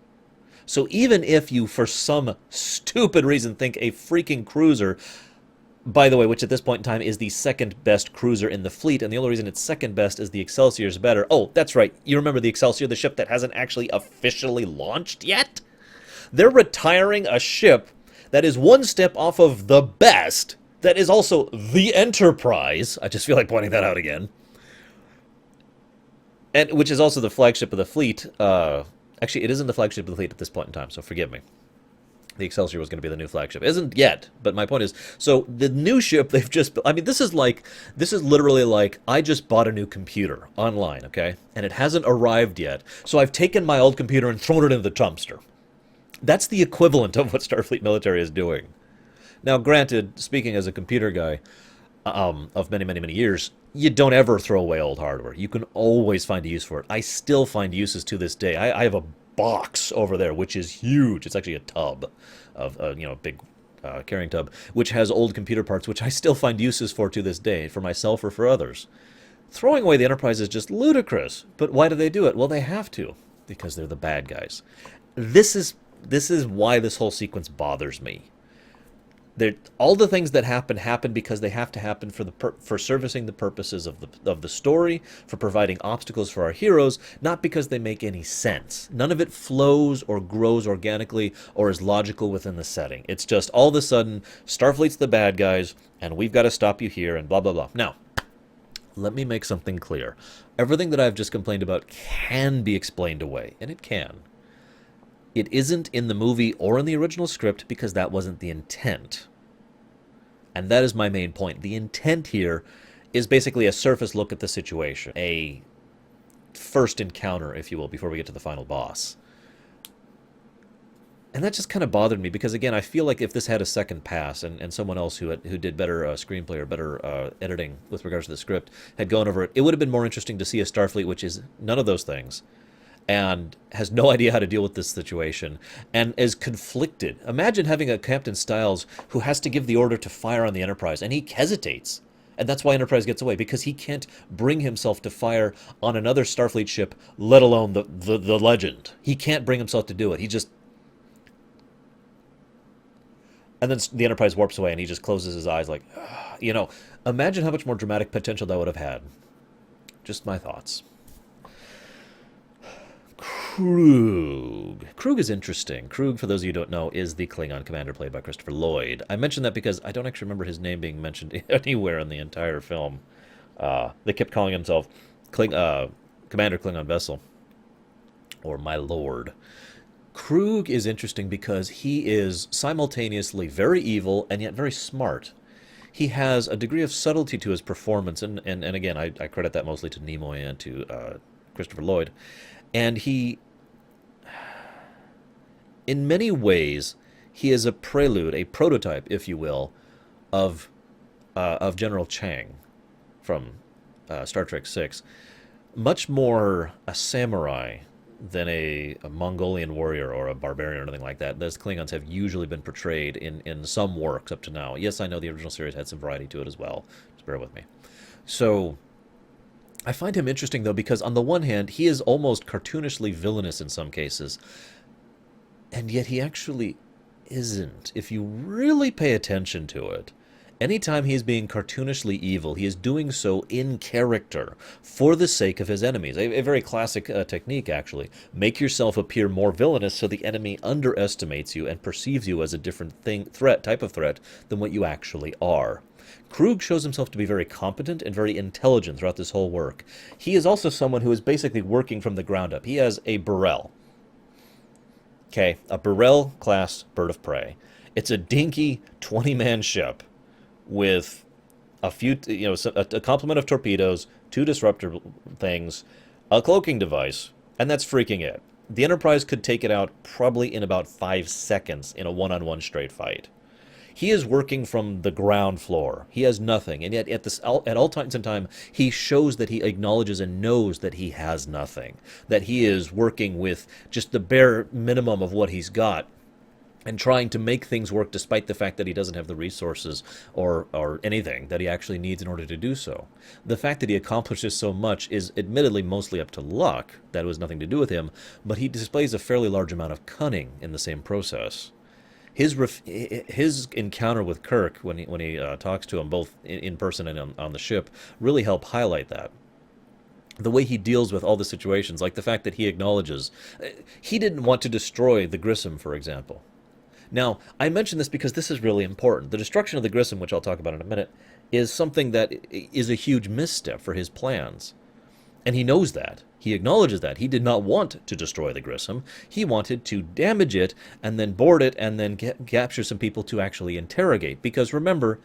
So even if you, for some stupid reason, think a freaking cruiser By the way, which at this point in time is the second best cruiser in the fleet, and the only reason it's second best is the Excelsior's better. Oh, that's right. You remember the Excelsior, the ship that hasn't actually officially launched yet? They're retiring a ship that is one step off of the best, that is also the Enterprise. I just feel like pointing that out again. And which is also the flagship of the fleet. Actually, it isn't the flagship of the fleet at this point in time, so forgive me. The Excelsior was going to be the new flagship. Isn't yet, but my point is, so the new ship they've just... I mean, this is literally like, I just bought a new computer online, okay? And it hasn't arrived yet, so I've taken my old computer and thrown it into the dumpster. That's the equivalent of what Starfleet military is doing. Now, granted, speaking as a computer guy of many, many, many years, you don't ever throw away old hardware. You can always find a use for it. I still find uses to this day. I have a box over there, which is huge. It's actually a tub of, big carrying tub, which has old computer parts, which I still find uses for to this day, for myself or for others. Throwing away the Enterprise is just ludicrous. But why do they do it? Well, they have to, because they're the bad guys. This is why this whole sequence bothers me. All the things that happen because they have to happen for servicing the purposes of the story, for providing obstacles for our heroes, not because they make any sense. None of it flows or grows organically or is logical within the setting. It's just all of a sudden, Starfleet's the bad guys, and we've got to stop you here, and blah, blah, blah. Now, let me make something clear. Everything that I've just complained about can be explained away, and it can. It isn't in the movie or in the original script because that wasn't the intent. And that is my main point. The intent here is basically a surface look at the situation. A first encounter, if you will, before we get to the final boss. And that just kind of bothered me because, again, I feel like if this had a second pass and someone else who did better screenplay or better editing with regards to the script had gone over it, it would have been more interesting to see a Starfleet which is none of those things, and has no idea how to deal with this situation, and is conflicted. Imagine having a Captain Styles who has to give the order to fire on the Enterprise, and he hesitates. And that's why Enterprise gets away, because he can't bring himself to fire on another Starfleet ship, let alone the Legend. He can't bring himself to do it. He just... And then the Enterprise warps away, and he just closes his eyes like... imagine how much more dramatic potential that would have had. Just my thoughts. Krug. Krug is interesting. Krug, for those of you who don't know, is the Klingon commander played by Christopher Lloyd. I mentioned that because I don't actually remember his name being mentioned anywhere in the entire film. They kept calling himself Commander Klingon Vessel, or My Lord. Krug is interesting because he is simultaneously very evil and yet very smart. He has a degree of subtlety to his performance, and again, I credit that mostly to Nimoy and to Christopher Lloyd. And he, in many ways, he is a prelude, a prototype, if you will, of General Chang from Star Trek VI. Much more a samurai than a Mongolian warrior or a barbarian or anything like that. Those Klingons have usually been portrayed in some works up to now. Yes, I know the original series had some variety to it as well. Just bear with me. So I find him interesting, though, because on the one hand, he is almost cartoonishly villainous in some cases, and yet he actually isn't, if you really pay attention to it. Anytime he is being cartoonishly evil, he is doing so in character, for the sake of his enemies. A very classic technique, actually. Make yourself appear more villainous so the enemy underestimates you and perceives you as a different type of threat than what you actually are. Krug shows himself to be very competent and very intelligent throughout this whole work. He is also someone who is basically working from the ground up. He has a Burrell. Okay, a Burrell-class Bird-of-Prey. It's a dinky 20-man ship with a few, a complement of torpedoes, 2 disruptor things, a cloaking device, and that's freaking it. The Enterprise could take it out probably in about 5 seconds in a one-on-one straight fight. He is working from the ground floor. He has nothing, and yet at all times in time, he shows that he acknowledges and knows that he has nothing, that he is working with just the bare minimum of what he's got, and trying to make things work despite the fact that he doesn't have the resources or anything that he actually needs in order to do so. The fact that he accomplishes so much is admittedly mostly up to luck. That was nothing to do with him, but he displays a fairly large amount of cunning in the same process. his encounter with Kirk when he talks to him both in person and on the ship really help highlight that. The way he deals with all the situations, like the fact that he acknowledges he didn't want to destroy the Grissom, for example. Now, I mention this because this is really important. The destruction of the Grissom, which I'll talk about in a minute, is something that is a huge misstep for his plans. And he knows that. He acknowledges that. He did not want to destroy the Grissom. He wanted to damage it and then board it and then capture some people to actually interrogate. Because remember,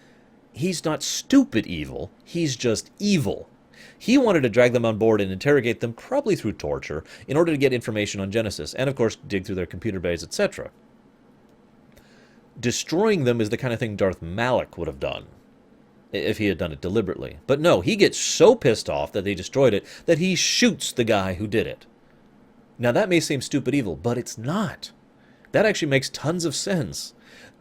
he's not stupid evil. He's just evil. He wanted to drag them on board and interrogate them, probably through torture, in order to get information on Genesis. And of course, dig through their computer bays, etc. Destroying them is the kind of thing Darth Malak would have done if he had done it deliberately. But no, he gets so pissed off that they destroyed it that he shoots the guy who did it. Now that may seem stupid evil, but it's not. That actually makes tons of sense.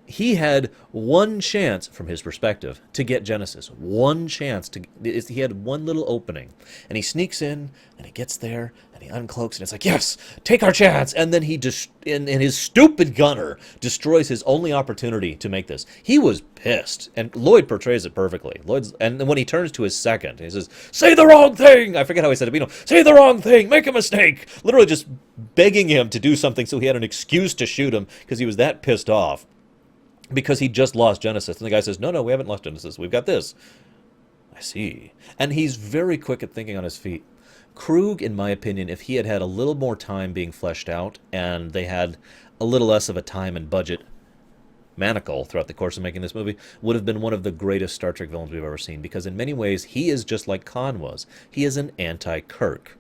He had one chance, from his perspective, to get Genesis. One chance. He had one little opening. And he sneaks in, and he gets there, and he uncloaks, and it's like, yes, take our chance! And then he and his stupid gunner destroys his only opportunity to make this. He was pissed. And Lloyd portrays it perfectly. And when he turns to his second, he says, say the wrong thing! I forget how he said it, but say the wrong thing! Make a mistake! Literally just begging him to do something so he had an excuse to shoot him, because he was that pissed off. Because he just lost Genesis. And the guy says, no, we haven't lost Genesis. We've got this. I see. And he's very quick at thinking on his feet. Krug, in my opinion, if he had had a little more time being fleshed out, and they had a little less of a time and budget manacle throughout the course of making this movie, would have been one of the greatest Star Trek villains we've ever seen. Because in many ways, he is just like Khan was. He is an anti-Kirk.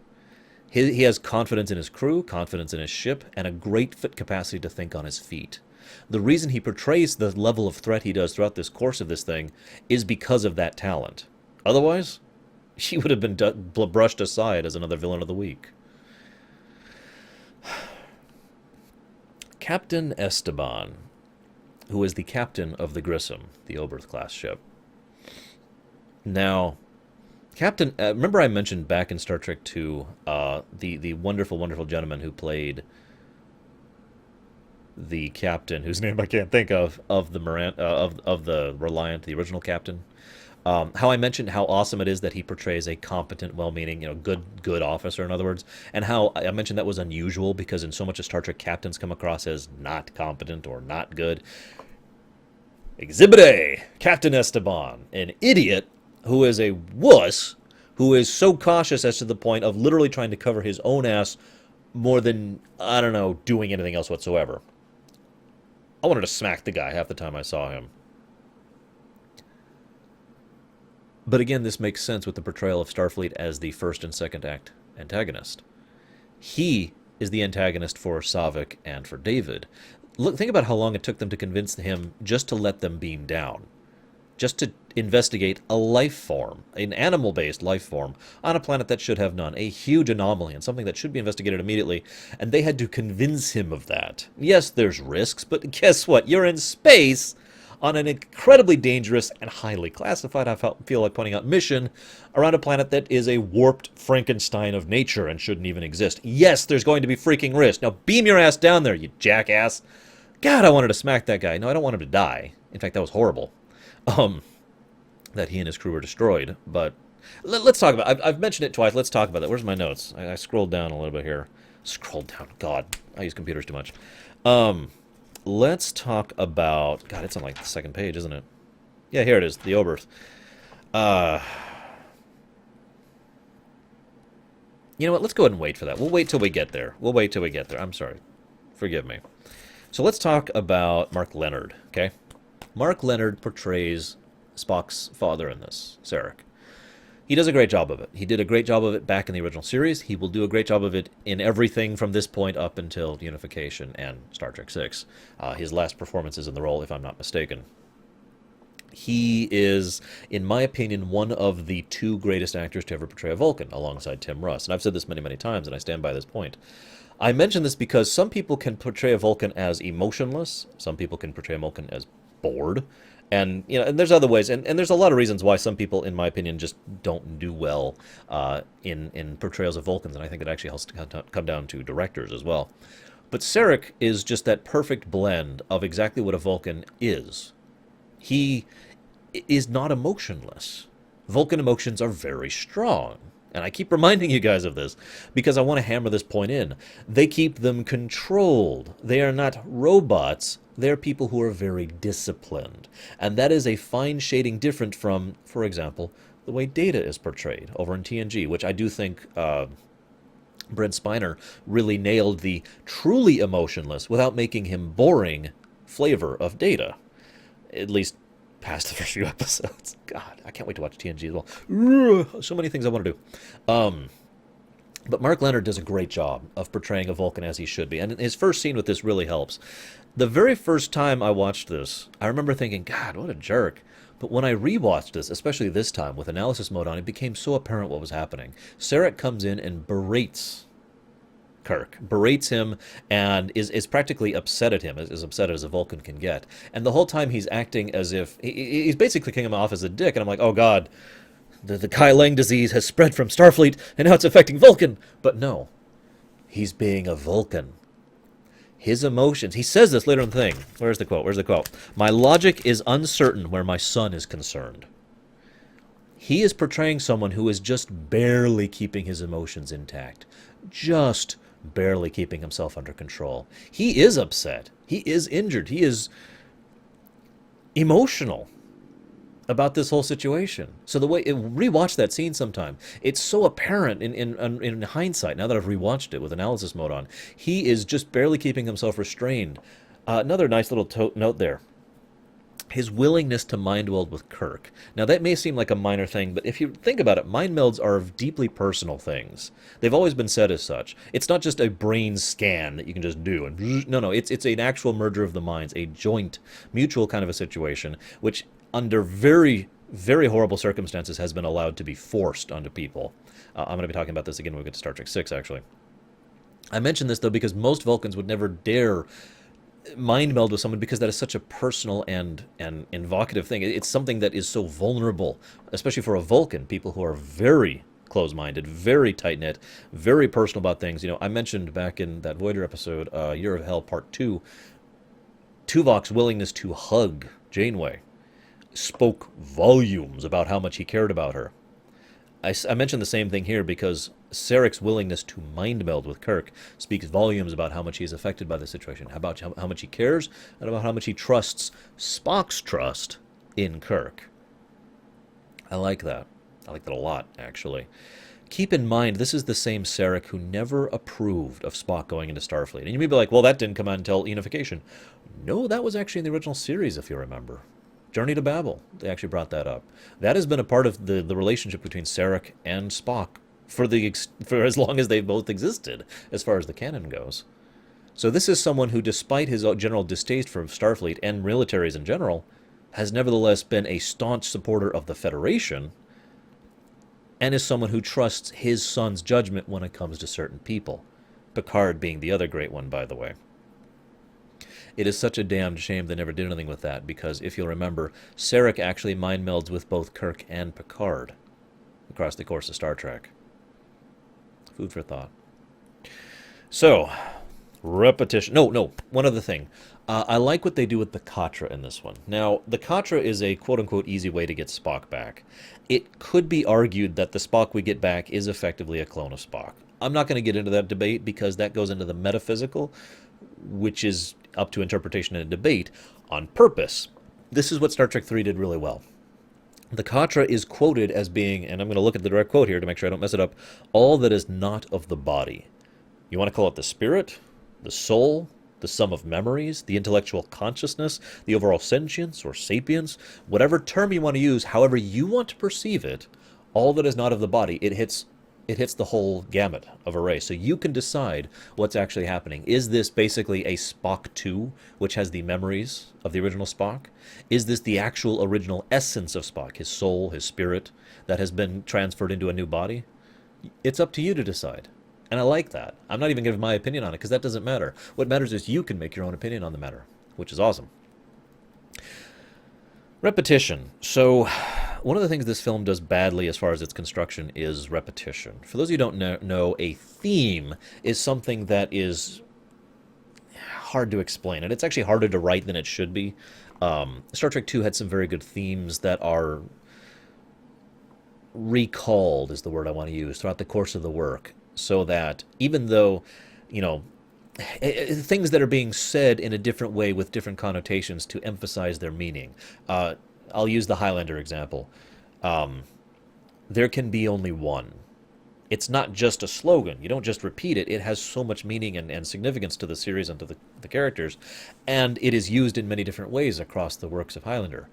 He has confidence in his crew, confidence in his ship, and a great fit capacity to think on his feet. The reason he portrays the level of threat he does throughout this course of this thing is because of that talent. Otherwise, he would have been brushed aside as another villain of the week. Captain Esteban, who is the captain of the Grissom, the Oberth-class ship. Now, Captain, remember I mentioned back in Star Trek II, the wonderful, wonderful gentleman who played the captain, whose name I can't think of the Reliant, the original captain. How I mentioned how awesome it is that he portrays a competent, well-meaning, good officer, in other words, and how I mentioned that was unusual because in so much of Star Trek, captains come across as not competent or not good. Exhibit A, Captain Esteban, an idiot who is a wuss, who is so cautious as to the point of literally trying to cover his own ass more than, I don't know, doing anything else whatsoever. I wanted to smack the guy half the time I saw him. But again, this makes sense with the portrayal of Starfleet as the first and second act antagonist. He is the antagonist for Saavik and for David. Look, think about how long it took them to convince him just to let them beam down. Just to investigate a life form, an animal-based life form, on a planet that should have none. A huge anomaly and something that should be investigated immediately. And they had to convince him of that. Yes, there's risks, but guess what? You're in space on an incredibly dangerous and highly classified, I feel like pointing out, mission around a planet that is a warped Frankenstein of nature and shouldn't even exist. Yes, there's going to be freaking risk. Now beam your ass down there, you jackass. God, I wanted to smack that guy. No, I don't want him to die. In fact, that was horrible. That he and his crew were destroyed. But let's talk about it. I've mentioned it twice. Let's talk about that. Where's my notes? I scrolled down a little bit here. Scrolled down. God, I use computers too much. Let's talk about... God, it's on like the second page, isn't it? Yeah, here it is. The Oberth. You know what? Let's go ahead and wait for that. We'll wait till we get there. I'm sorry. Forgive me. So let's talk about Mark Leonard, okay? Mark Leonard portrays Spock's father in this, Sarek. He does a great job of it. He did a great job of it back in the original series. He will do a great job of it in everything from this point up until Unification and Star Trek VI. His last performances in the role, if I'm not mistaken. He is, in my opinion, one of the two greatest actors to ever portray a Vulcan, alongside Tim Russ. And I've said this many, many times, and I stand by this point. I mention this because some people can portray a Vulcan as emotionless. Some people can portray a Vulcan as bored. And, and there's other ways. And there's a lot of reasons why some people, in my opinion, just don't do well in portrayals of Vulcans. And I think it actually has to come down to directors as well. But Sarek is just that perfect blend of exactly what a Vulcan is. He is not emotionless. Vulcan emotions are very strong. And I keep reminding you guys of this because I want to hammer this point in. They keep them controlled. They are not robots. They're people who are very disciplined. And that is a fine shading different from, for example, the way Data is portrayed over in TNG, which I do think Brent Spiner really nailed the truly emotionless without making him boring flavor of Data. At least past the first few episodes. God, I can't wait to watch TNG as well. So many things I want to do. But Mark Leonard does a great job of portraying a Vulcan as he should be. And his first scene with this really helps. The very first time I watched this, I remember thinking, God, what a jerk. But when I rewatched this, especially this time with analysis mode on, it became so apparent what was happening. Sarek comes in and berates Kirk, berates him, and is practically upset at him, as upset as a Vulcan can get. And the whole time he's acting as if he's basically kicking him off as a dick, and I'm like, oh God, the Kai Lang disease has spread from Starfleet, and now it's affecting Vulcan. But no, he's being a Vulcan. His emotions, he says this later in the thing. Where's the quote? My logic is uncertain where my son is concerned. He is portraying someone who is just barely keeping his emotions intact. Just barely keeping himself under control. He is upset. He is injured. He is emotional about this whole situation. So the way, rewatch that scene sometime. It's so apparent in hindsight, now that I've rewatched it with analysis mode on. He is just barely keeping himself restrained. Another nice little note there. His willingness to mind meld with Kirk. Now, that may seem like a minor thing, but if you think about it, mind melds are deeply personal things. They've always been said as such. It's not just a brain scan that you can just do. And no, it's an actual merger of the minds, a joint, mutual kind of a situation, which under very, very horrible circumstances has been allowed to be forced onto people. I'm going to be talking about this again when we get to Star Trek 6, actually. I mention this, though, because most Vulcans would never dare mind meld with someone because that is such a personal and evocative thing. It's something that is so vulnerable, especially for a Vulcan, people who are very close-minded, very tight-knit, very personal about things. You know, I mentioned back in that Voyager episode, Year of Hell Part 2, Tuvok's willingness to hug Janeway spoke volumes about how much he cared about her. I mentioned the same thing here because Sarek's willingness to mind meld with Kirk speaks volumes about how much he is affected by the situation, about how much he cares, and about how much he trusts Spock's trust in Kirk. I like that. I like that a lot, actually. Keep in mind, this is the same Sarek who never approved of Spock going into Starfleet. And you may be like, well, that didn't come out until Unification. No, that was actually in the original series, if you remember. Journey to Babel, they actually brought that up. That has been a part of the relationship between Sarek and Spock for as long as they both existed, as far as the canon goes. So this is someone who, despite his general distaste for Starfleet and militaries in general, has nevertheless been a staunch supporter of the Federation, and is someone who trusts his son's judgment when it comes to certain people. Picard being the other great one, by the way. It is such a damned shame they never did anything with that, because if you'll remember, Sarek actually mind melds with both Kirk and Picard across the course of Star Trek. Food for thought. So, repetition. No, one other thing. I like what they do with the Katra in this one. Now, the Katra is a quote-unquote easy way to get Spock back. It could be argued that the Spock we get back is effectively a clone of Spock. I'm not going to get into that debate because that goes into the metaphysical, which is up to interpretation and debate on purpose. This is what Star Trek 3 did really well. The Katra is quoted as being, and I'm going to look at the direct quote here to make sure I don't mess it up, all that is not of the body. You want to call it the spirit, the soul, the sum of memories, the intellectual consciousness, the overall sentience or sapience, whatever term you want to use, however you want to perceive it, all that is not of the body, it hits the whole gamut of array. So you can decide what's actually happening. Is this basically a Spock 2, which has the memories of the original Spock? Is this the actual original essence of Spock, his soul, his spirit, that has been transferred into a new body? It's up to you to decide. And I like that. I'm not even giving my opinion on it, because that doesn't matter. What matters is you can make your own opinion on the matter, which is awesome. Repetition. So, one of the things this film does badly as far as its construction is repetition. For those of you who don't know, a theme is something that is hard to explain, and it's actually harder to write than it should be. Star Trek II had some very good themes that are recalled, is the word I want to use, throughout the course of the work, so that even though, you know, things that are being said in a different way with different connotations to emphasize their meaning. I'll use the Highlander example. There can be only one. It's not just a slogan. You don't just repeat it. It has so much meaning and significance to the series and to the characters, and it is used in many different ways across the works of Highlander.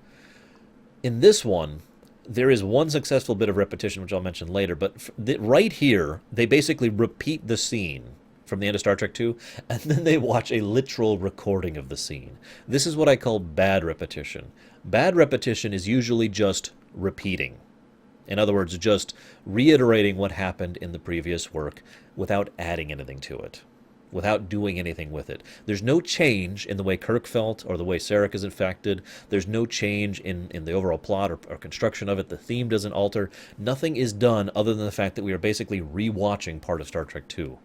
In this one, there is one successful bit of repetition, which I'll mention later, but right here, they basically repeat the scene from the end of Star Trek II, and then they watch a literal recording of the scene. This is what I call bad repetition. Bad repetition is usually just repeating. In other words, just reiterating what happened in the previous work without adding anything to it, without doing anything with it. There's no change in the way Kirk felt or the way Sarek is affected. There's no change in the overall plot or construction of it. The theme doesn't alter. Nothing is done other than the fact that we are basically rewatching part of Star Trek II.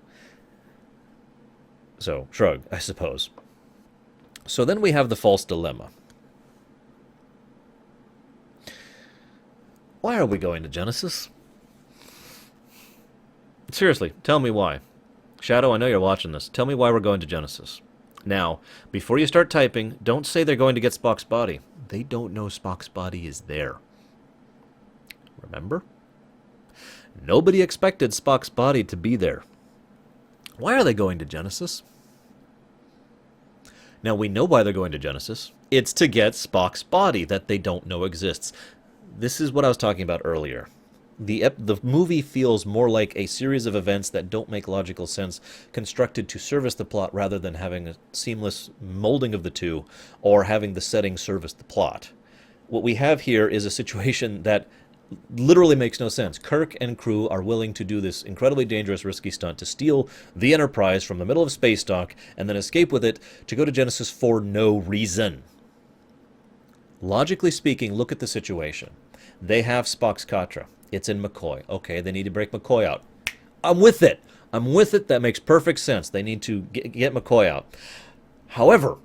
So, shrug, I suppose. So then we have the false dilemma. Why are we going to Genesis? Seriously, tell me why. Shadow, I know you're watching this. Tell me why we're going to Genesis. Now, before you start typing, don't say they're going to get Spock's body. They don't know Spock's body is there. Remember? Nobody expected Spock's body to be there. Why are they going to Genesis? Now, we know why they're going to Genesis. It's to get Spock's body that they don't know exists. This is what I was talking about earlier. The movie feels more like a series of events that don't make logical sense, constructed to service the plot rather than having a seamless molding of the two or having the setting service the plot. What we have here is a situation that literally makes no sense. Kirk and crew are willing to do this incredibly dangerous, risky stunt to steal the Enterprise from the middle of space dock and then escape with it to go to Genesis for no reason. Logically speaking, look at the situation. They have Spock's Katra. It's in McCoy. Okay, they need to break McCoy out. I'm with it. I'm with it. That makes perfect sense. They need to get McCoy out. However,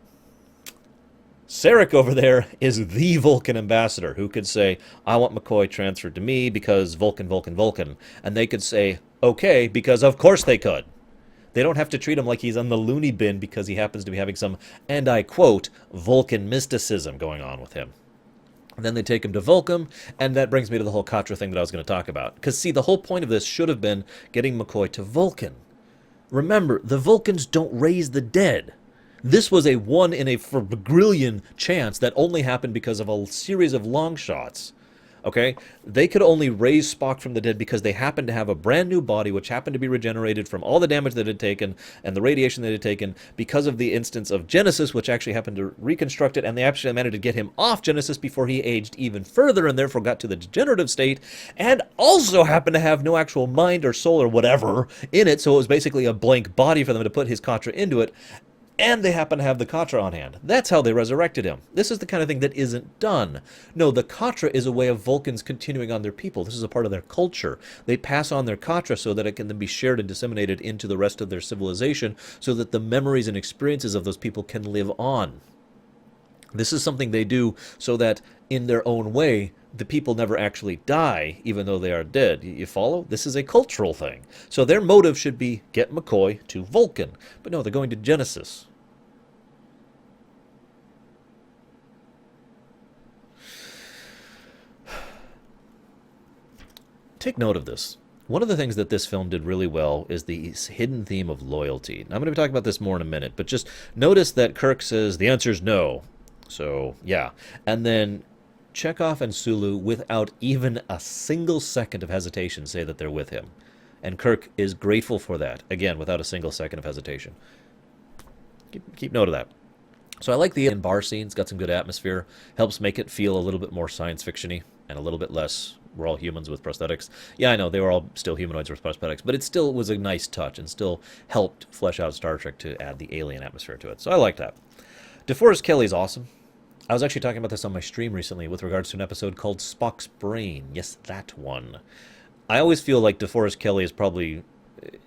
Sarek over there is the Vulcan ambassador who could say, I want McCoy transferred to me because Vulcan, Vulcan, Vulcan. And they could say, okay, because of course they could. They don't have to treat him like he's on the loony bin because he happens to be having some, and I quote, Vulcan mysticism going on with him. And then they take him to Vulcan, and that brings me to the whole Katra thing that I was going to talk about. Because, see, the whole point of this should have been getting McCoy to Vulcan. Remember, the Vulcans don't raise the dead. This was a 1 in a quadrillion chance that only happened because of a series of long shots. Okay? They could only raise Spock from the dead because they happened to have a brand new body which happened to be regenerated from all the damage that it had taken and the radiation that it had taken because of the instance of Genesis, which actually happened to reconstruct it, and they actually managed to get him off Genesis before he aged even further and therefore got to the degenerative state, and also happened to have no actual mind or soul or whatever in it, so it was basically a blank body for them to put his Katra into it. And they happen to have the Katra on hand. That's how they resurrected him. This is the kind of thing that isn't done. No, the Katra is a way of Vulcans continuing on their people. This is a part of their culture. They pass on their Katra so that it can then be shared and disseminated into the rest of their civilization so that the memories and experiences of those people can live on. This is something they do so that, in their own way, the people never actually die, even though they are dead. You follow? This is a cultural thing. So their motive should be get McCoy to Vulcan. But no, they're going to Genesis. Take note of this. One of the things that this film did really well is the hidden theme of loyalty. Now, I'm going to be talking about this more in a minute, but just notice that Kirk says the answer is no. So, yeah. And then Chekhov and Sulu, without even a single second of hesitation, say that they're with him. And Kirk is grateful for that. Again, without a single second of hesitation. Keep note of that. So I like the bar scene. It's got some good atmosphere. Helps make it feel a little bit more science fiction-y and a little bit less, we're all humans with prosthetics. Yeah, I know, they were all still humanoids with prosthetics, but it still was a nice touch and still helped flesh out Star Trek to add the alien atmosphere to it. So I like that. DeForest Kelley's awesome. I was actually talking about this on my stream recently with regards to an episode called Spock's Brain. Yes, that one. I always feel like DeForest Kelley is probably...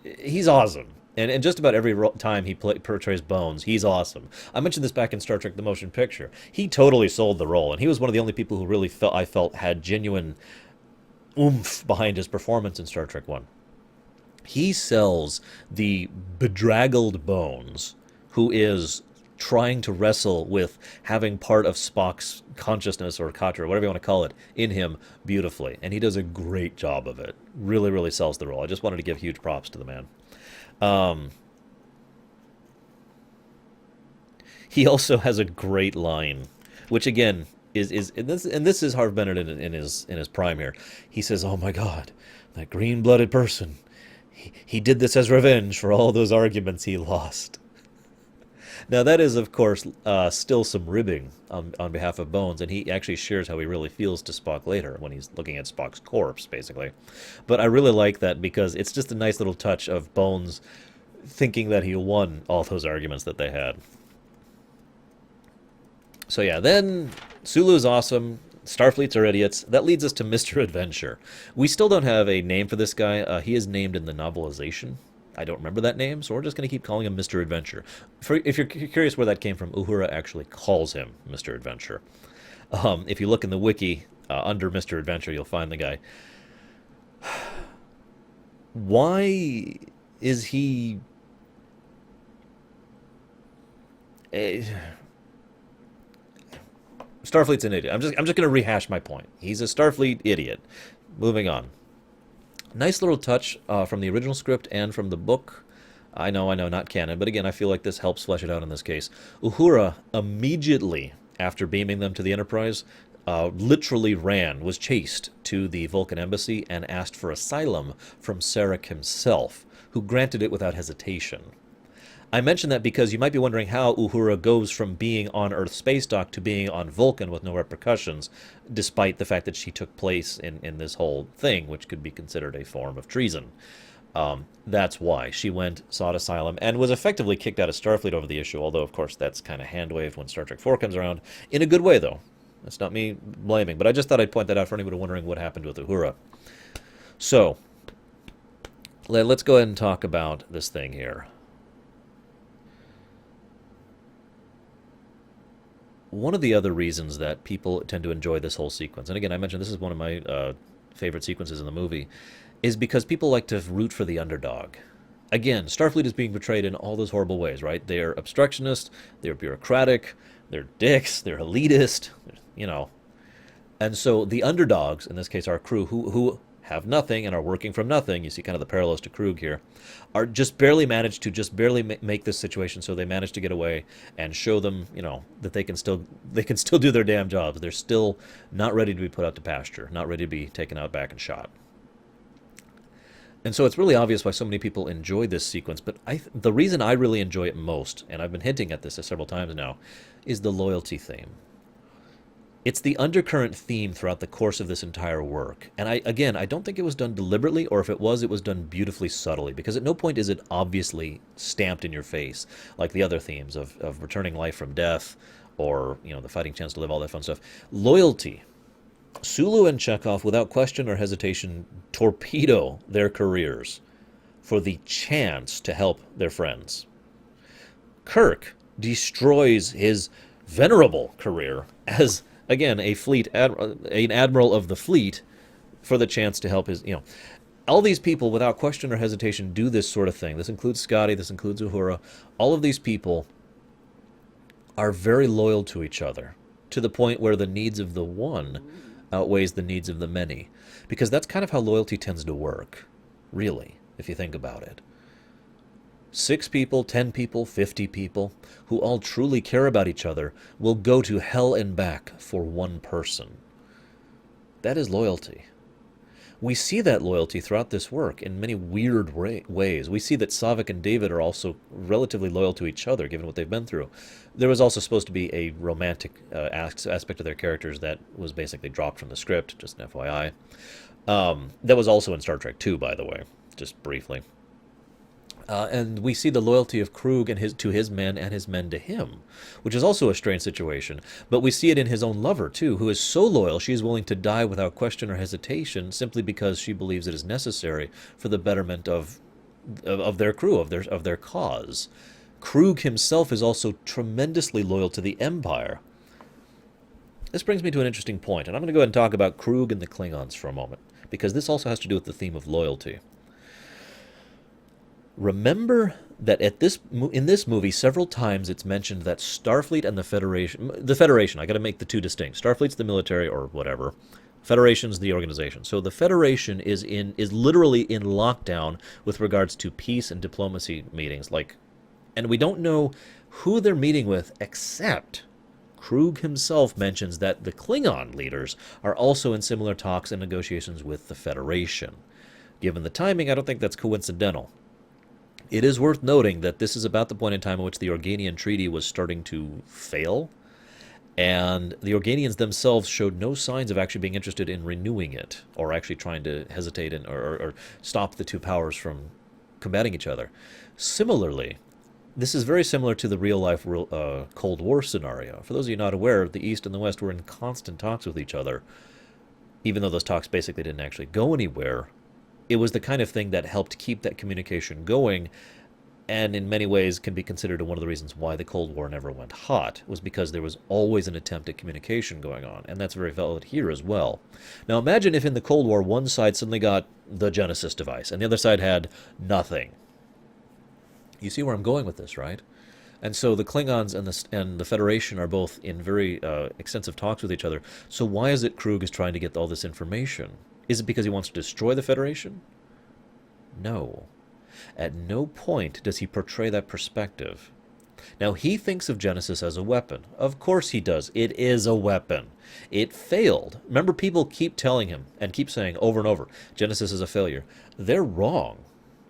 he's awesome. And just about every time he portrays Bones, he's awesome. I mentioned this back in Star Trek: The Motion Picture. He totally sold the role, and he was one of the only people who really I felt had genuine oomph behind his performance in Star Trek 1. He sells the bedraggled Bones, who is trying to wrestle with having part of Spock's consciousness or Katra, whatever you want to call it, in him beautifully. And he does a great job of it. Really, really sells the role. I just wanted to give huge props to the man. He also has a great line, which again is and this is Harve Bennett in his prime here. He says, "Oh my God, that green-blooded person. He did this as revenge for all those arguments he lost." Now, that is, of course, still some ribbing on behalf of Bones, and he actually shares how he really feels to Spock later when he's looking at Spock's corpse, basically. But I really like that because it's just a nice little touch of Bones thinking that he won all those arguments that they had. So yeah, then Sulu's awesome. Starfleets are idiots. That leads us to Mr. Adventure. We still don't have a name for this guy. He is named in the novelization. I don't remember that name, so we're just going to keep calling him Mr. Adventure. If you're curious where that came from, Uhura actually calls him Mr. Adventure. If you look in the wiki, under Mr. Adventure, you'll find the guy. Why is he... Starfleet's an idiot. I'm just going to rehash my point. He's a Starfleet idiot. Moving on. Nice little touch from the original script and from the book. I know, not canon, but again, I feel like this helps flesh it out in this case. Uhura, immediately after beaming them to the Enterprise, literally was chased to the Vulcan embassy and asked for asylum from Sarek himself, who granted it without hesitation. I mention that because you might be wondering how Uhura goes from being on Earth's space dock to being on Vulcan with no repercussions, despite the fact that she took place in this whole thing, which could be considered a form of treason. That's why. She went, sought asylum, and was effectively kicked out of Starfleet over the issue, although, of course, that's kind of hand-waved when Star Trek 4 comes around. In a good way, though. That's not me blaming, but I just thought I'd point that out for anybody wondering what happened with Uhura. So, let's go ahead and talk about this thing here. One of the other reasons that people tend to enjoy this whole sequence, and again, I mentioned this is one of my favorite sequences in the movie, is because people like to root for the underdog. Again, Starfleet is being portrayed in all those horrible ways, right? They're obstructionist, they're bureaucratic, they're dicks, they're elitist, you know. And so the underdogs, in this case our crew, who have nothing and are working from nothing, you see kind of the parallels to Krug here, are just barely managed to make this situation so they manage to get away and show them, you know, that they can still do their damn jobs. They're still not ready to be put out to pasture, not ready to be taken out back and shot. And so it's really obvious why so many people enjoy this sequence, but the reason I really enjoy it most, and I've been hinting at this several times now, is the loyalty theme. It's the undercurrent theme throughout the course of this entire work. And I don't think it was done deliberately, or if it was done beautifully subtly, because at no point is it obviously stamped in your face, like the other themes of returning life from death, or, you know, the fighting chance to live, all that fun stuff. Loyalty. Sulu and Chekhov, without question or hesitation, torpedo their careers for the chance to help their friends. Kirk destroys his venerable career as, again, an admiral of the fleet for the chance to help his, you know. All these people, without question or hesitation, do this sort of thing. This includes Scotty, this includes Uhura. All of these people are very loyal to each other, to the point where the needs of the one outweighs the needs of the many. Because that's kind of how loyalty tends to work, really, if you think about it. 6 people, 10 people, 50 people, who all truly care about each other, will go to hell and back for one person. That is loyalty. We see that loyalty throughout this work in many weird ways. We see that Saavik and David are also relatively loyal to each other, given what they've been through. There was also supposed to be a romantic aspect of their characters that was basically dropped from the script, just an FYI. That was also in Star Trek 2, by the way, just briefly. And we see the loyalty of Krug to his men and his men to him, which is also a strange situation. But we see it in his own lover, too, who is so loyal she is willing to die without question or hesitation simply because she believes it is necessary for the betterment of of their crew, of their cause. Krug himself is also tremendously loyal to the Empire. This brings me to an interesting point, and I'm going to go ahead and talk about Krug and the Klingons for a moment, because this also has to do with the theme of loyalty. Remember that in this movie, several times it's mentioned that Starfleet and the Federation, I got to make the two distinct. Starfleet's the military or whatever. Federation's the organization. So the Federation is literally in lockdown with regards to peace and diplomacy meetings, and we don't know who they're meeting with, except Krug himself mentions that the Klingon leaders are also in similar talks and negotiations with the Federation. Given the timing, I don't think that's coincidental. It is worth noting that this is about the point in time in which the Organian Treaty was starting to fail, and the Organians themselves showed no signs of actually being interested in renewing it, or actually trying to hesitate or stop the two powers from combating each other. Similarly, this is very similar to the real-life Cold War scenario. For those of you not aware, the East and the West were in constant talks with each other, even though those talks basically didn't actually go anywhere. It was the kind of thing that helped keep that communication going, and in many ways can be considered one of the reasons why the Cold War never went hot, was because there was always an attempt at communication going on, and that's very valid here as well. Now imagine if in the Cold War one side suddenly got the Genesis device, and the other side had nothing. You see where I'm going with this, right? And so the Klingons and the Federation are both in very extensive talks with each other. So why is it Krug is trying to get all this information? Is it because he wants to destroy the Federation? No. At no point does he portray that perspective. Now, he thinks of Genesis as a weapon. Of course he does. It is a weapon. It failed. Remember, people keep telling him and keep saying over and over, Genesis is a failure. They're wrong.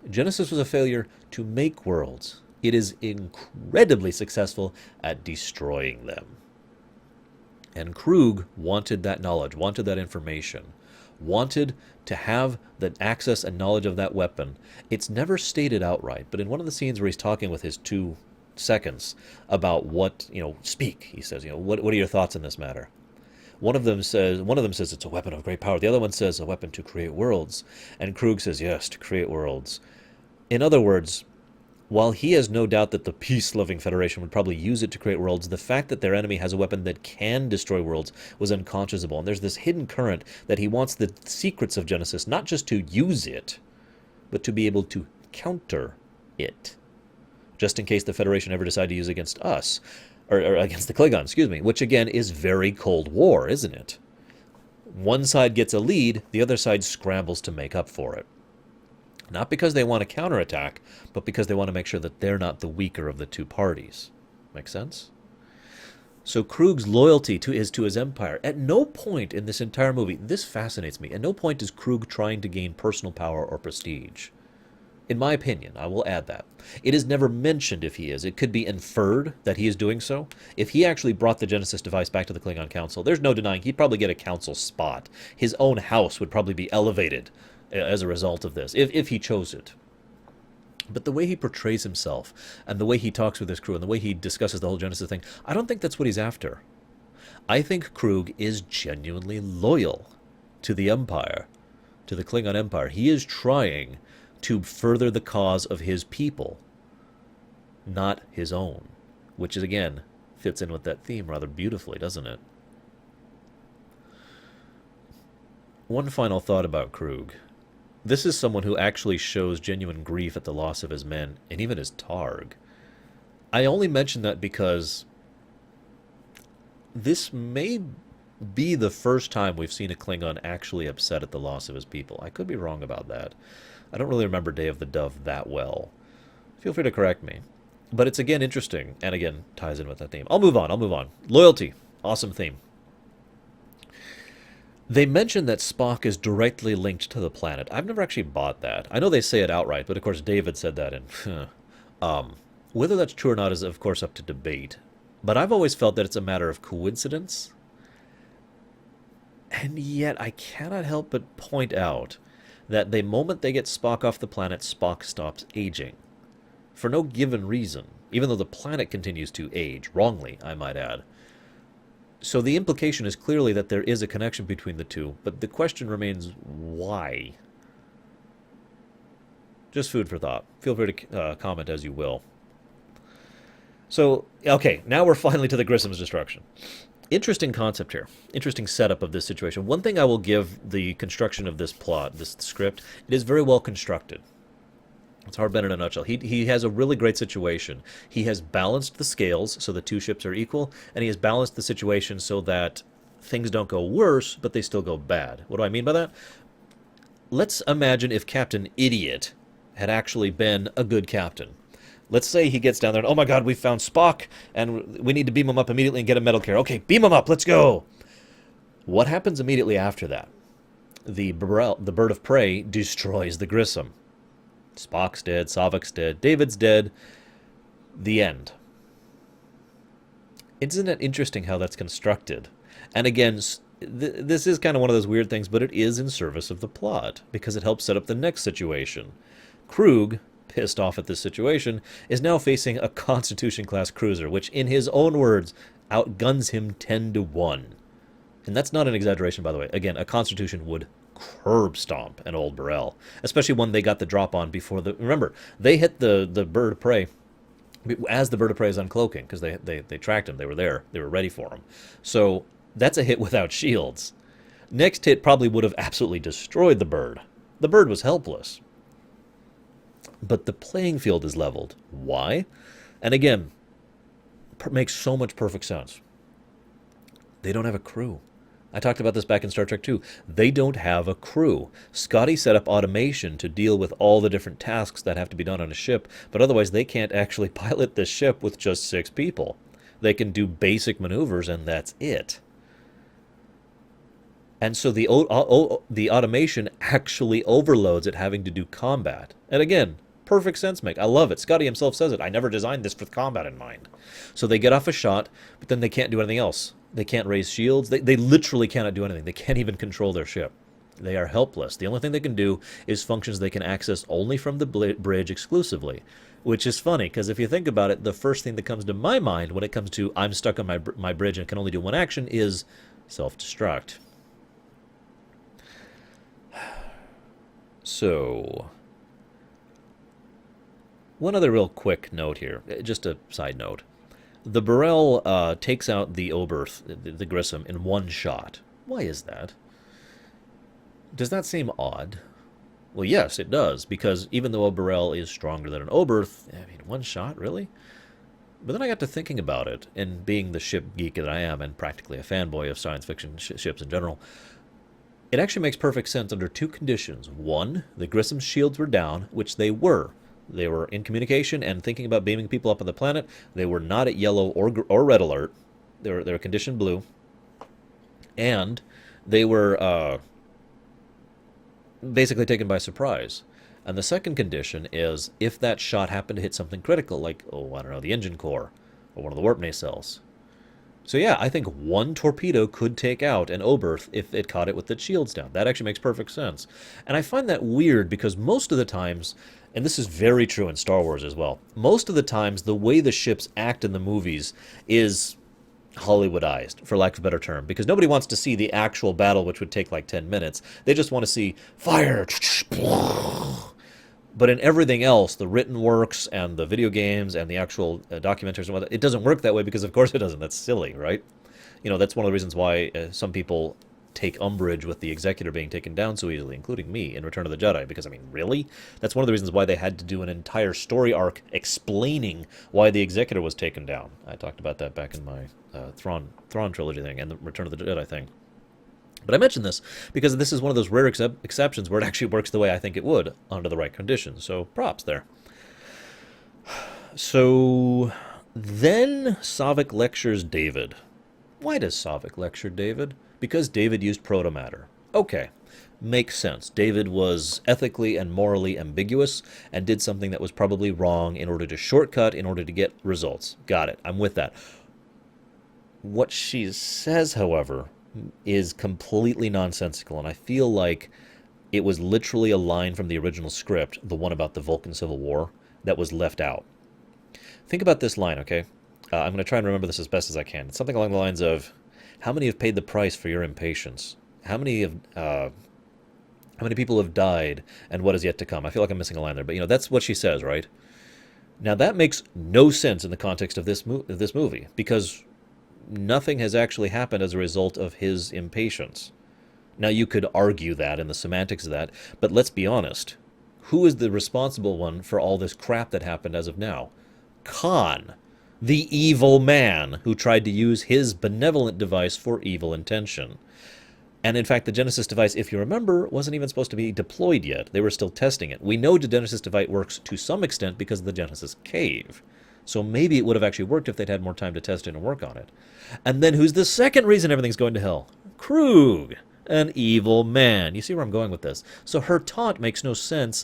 Genesis was a failure to make worlds. It is incredibly successful at destroying them. And Krug wanted that knowledge, wanted that information, wanted to have the access and knowledge of that weapon. It's never stated outright, but in one of the scenes where he's talking with his 2 seconds about what, speak, he says, what are your thoughts on this matter? One of them says it's a weapon of great power. The other one says a weapon to create worlds. And Krug says, yes, to create worlds. In other words, while he has no doubt that the peace-loving Federation would probably use it to create worlds, the fact that their enemy has a weapon that can destroy worlds was unconscionable. And there's this hidden current that he wants the secrets of Genesis not just to use it, but to be able to counter it. Just in case the Federation ever decided to use it against us. Or against the Klingons, excuse me. Which, again, is very Cold War, isn't it? One side gets a lead, the other side scrambles to make up for it. Not because they want to counterattack, but because they want to make sure that they're not the weaker of the two parties. Make sense? So Krug's loyalty is to his empire. At no point in this entire movie, this fascinates me, at no point is Krug trying to gain personal power or prestige. In my opinion, I will add that. It is never mentioned if he is. It could be inferred that he is doing so. If he actually brought the Genesis device back to the Klingon Council, there's no denying he'd probably get a council spot. His own house would probably be elevated as a result of this, if he chose it. But the way he portrays himself, and the way he talks with his crew, and the way he discusses the whole Genesis thing, I don't think that's what he's after. I think Krug is genuinely loyal to the Empire, to the Klingon Empire. He is trying to further the cause of his people, not his own, which is, again, fits in with that theme rather beautifully, doesn't it? One final thought about Krug. This is someone who actually shows genuine grief at the loss of his men, and even his Targ. I only mention that because this may be the first time we've seen a Klingon actually upset at the loss of his people. I could be wrong about that. I don't really remember Day of the Dove that well. Feel free to correct me. But it's, again, interesting, and again, ties in with that theme. I'll move on. Loyalty. Awesome theme. They mention that Spock is directly linked to the planet. I've never actually bought that. I know they say it outright, but of course David said that in... whether that's true or not is, of course, up to debate. But I've always felt that it's a matter of coincidence. And yet I cannot help but point out that the moment they get Spock off the planet, Spock stops aging. For no given reason, even though the planet continues to age, wrongly, I might add. So the implication is clearly that there is a connection between the two, but the question remains, why? Just food for thought. Feel free to comment as you will. So, okay, now we're finally to the Grissom's destruction. Interesting concept here. Interesting setup of this situation. One thing I will give the construction of this plot, this script, it is very well constructed. It's Hardbent in a nutshell. He has a really great situation. He has balanced the scales so the two ships are equal, and he has balanced the situation so that things don't go worse, but they still go bad. What do I mean by that? Let's imagine if Captain Idiot had actually been a good captain. Let's say he gets down there and, oh my god, we found Spock, and we need to beam him up immediately and get a medical care. Okay, beam him up, let's go! What happens immediately after that? The Bird of Prey destroys the Grissom. Spock's dead, Saavik's dead, David's dead. The end. Isn't it interesting how that's constructed? And again, this is kind of one of those weird things, but it is in service of the plot, because it helps set up the next situation. Krug, pissed off at this situation, is now facing a Constitution-class cruiser, which, in his own words, outguns him 10-1. And that's not an exaggeration, by the way. Again, a Constitution would curb stomp an old Burrell, especially when they got the drop on before the... Remember, they hit the Bird of Prey as the Bird of Prey is uncloaking, because they tracked him. They were there. They were ready for him. So that's a hit without shields. Next hit probably would have absolutely destroyed the Bird. The Bird was helpless. But the playing field is leveled. Why? And again, makes so much perfect sense. They don't have a crew. I talked about this back in Star Trek 2. They don't have a crew. Scotty set up automation to deal with all the different tasks that have to be done on a ship, but otherwise they can't actually pilot this ship with just 6 people. They can do basic maneuvers, and that's it. And so the automation actually overloads it having to do combat. And again, perfect sense make. I love it. Scotty himself says it. I never designed this with combat in mind. So they get off a shot, but then they can't do anything else. They can't raise shields. They literally cannot do anything. They can't even control their ship. They are helpless. The only thing they can do is functions they can access only from the bridge exclusively, which is funny, because if you think about it, the first thing that comes to my mind when it comes to I'm stuck on my bridge and can only do one action is self-destruct. So, one other real quick note here, just a side note. The Burrell takes out the Oberth, the Grissom, in one shot. Why is that? Does that seem odd? Well, yes, it does, because even though a Burrell is stronger than an Oberth, I mean, one shot, really? But then I got to thinking about it, and being the ship geek that I am, and practically a fanboy of science fiction ships in general, it actually makes perfect sense under 2 conditions. One, the Grissom's shields were down, which they were. They were in communication and thinking about beaming people up on the planet. They were not at yellow or red alert. They were condition blue. And they were basically taken by surprise. And the second condition is if that shot happened to hit something critical, like, oh, I don't know, the engine core or one of the warp nacelles. So yeah, I think one torpedo could take out an Oberth if it caught it with the shields down. That actually makes perfect sense. And I find that weird because most of the times, and this is very true in Star Wars as well, most of the times the way the ships act in the movies is Hollywoodized, for lack of a better term, because nobody wants to see the actual battle, which would take like 10 minutes. They just want to see fire. But in everything else, the written works and the video games and the actual documentaries and whatnot, it doesn't work that way because, of course, it doesn't. That's silly, right? You know, that's one of the reasons why some people take umbrage with the Executor being taken down so easily, including me in Return of the Jedi, because, I mean, really? That's one of the reasons why they had to do an entire story arc explaining why the Executor was taken down. I talked about that back in my Thrawn trilogy thing and the Return of the Jedi thing. But I mention this because this is one of those rare exceptions where it actually works the way I think it would under the right conditions. So props there. So then Saavik lectures David. Why does Saavik lecture David? Because David used protomatter. Okay, makes sense. David was ethically and morally ambiguous and did something that was probably wrong in order to shortcut, in order to get results. Got it. I'm with that. What she says, however, is completely nonsensical, and I feel like it was literally a line from the original script, the one about the Vulcan Civil War, that was left out. Think about this line, okay? I'm going to try and remember this as best as I can. It's something along the lines of, how many have paid the price for your impatience? How many How many people have died, and what is yet to come? I feel like I'm missing a line there, but that's what she says, right? Now that makes no sense in the context of this movie, because nothing has actually happened as a result of his impatience. Now you could argue that in the semantics of that, but let's be honest. Who is the responsible one for all this crap that happened as of now? Khan, the evil man who tried to use his benevolent device for evil intention. And in fact, the Genesis device, if you remember, wasn't even supposed to be deployed yet. They were still testing it. We know the Genesis device works to some extent because of the Genesis cave. So maybe it would have actually worked if they'd had more time to test it and work on it. And then who's the second reason everything's going to hell? Krug, an evil man. You see where I'm going with this? So her taunt makes no sense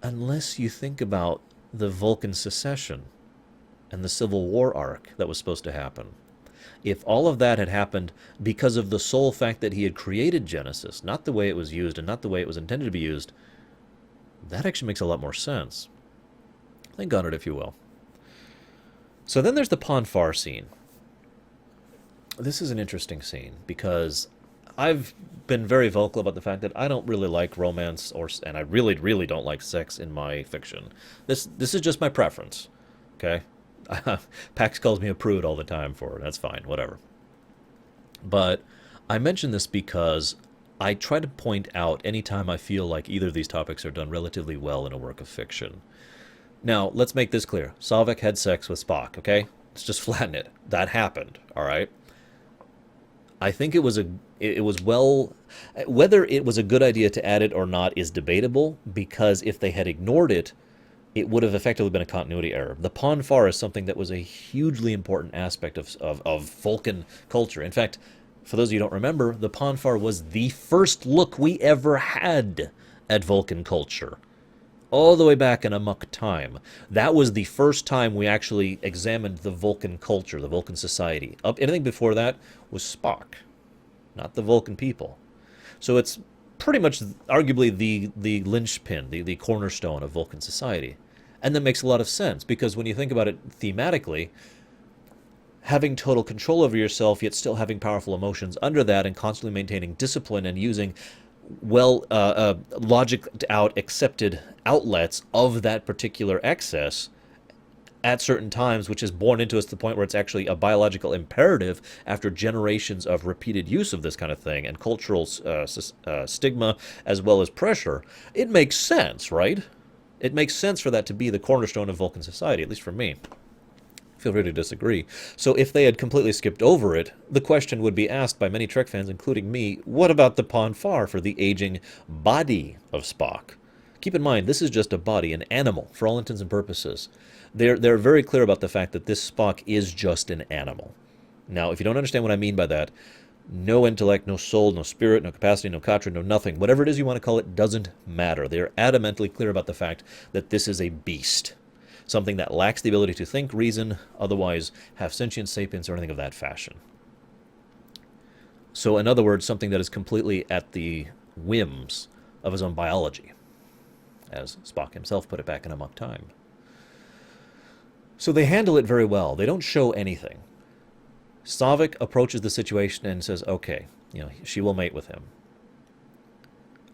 unless you think about the Vulcan secession and the Civil War arc that was supposed to happen. If all of that had happened because of the sole fact that he had created Genesis, not the way it was used and not the way it was intended to be used, that actually makes a lot more sense. Think on it, if you will. So then there's the Pon farr scene. This is an interesting scene because I've been very vocal about the fact that I don't really like romance, and I really, really don't like sex in my fiction. This is just my preference, okay? Pax calls me a prude all the time for it. That's fine, whatever. But I mention this because I try to point out anytime I feel like either of these topics are done relatively well in a work of fiction. Now, let's make this clear. Saavik had sex with Spock, okay? Let's just flatten it. That happened, all right? I think it was well, whether it was a good idea to add it or not is debatable, because if they had ignored it, it would have effectively been a continuity error. The Pon farr is something that was a hugely important aspect of Vulcan culture. In fact, for those of you who don't remember, the Pon farr was the first look we ever had at Vulcan culture. All the way back in Amok time. That was the first time we actually examined the Vulcan culture, the Vulcan society. Anything before that was Spock, not the Vulcan people. So it's pretty much arguably the linchpin, the cornerstone of Vulcan society. And that makes a lot of sense, because when you think about it thematically, having total control over yourself, yet still having powerful emotions under that, and constantly maintaining discipline and using logicked out, accepted outlets of that particular excess at certain times, which is born into us to the point where it's actually a biological imperative after generations of repeated use of this kind of thing and cultural stigma as well as pressure, it makes sense, right? It makes sense for that to be the cornerstone of Vulcan society, at least for me. Feel free to disagree. So if they had completely skipped over it, the question would be asked by many Trek fans, including me, what about the Pon farr for the aging body of Spock? Keep in mind, this is just a body, an animal, for all intents and purposes. They're very clear about the fact that this Spock is just an animal. Now, if you don't understand what I mean by that, no intellect, no soul, no spirit, no capacity, no katra, no nothing, whatever it is you want to call it, doesn't matter. They are adamantly clear about the fact that this is a beast. Something that lacks the ability to think, reason, otherwise have sentience, sapience, or anything of that fashion. So, in other words, something that is completely at the whims of his own biology, as Spock himself put it back in Amok time. So they handle it very well. They don't show anything. Saavik approaches the situation and says, okay, she will mate with him.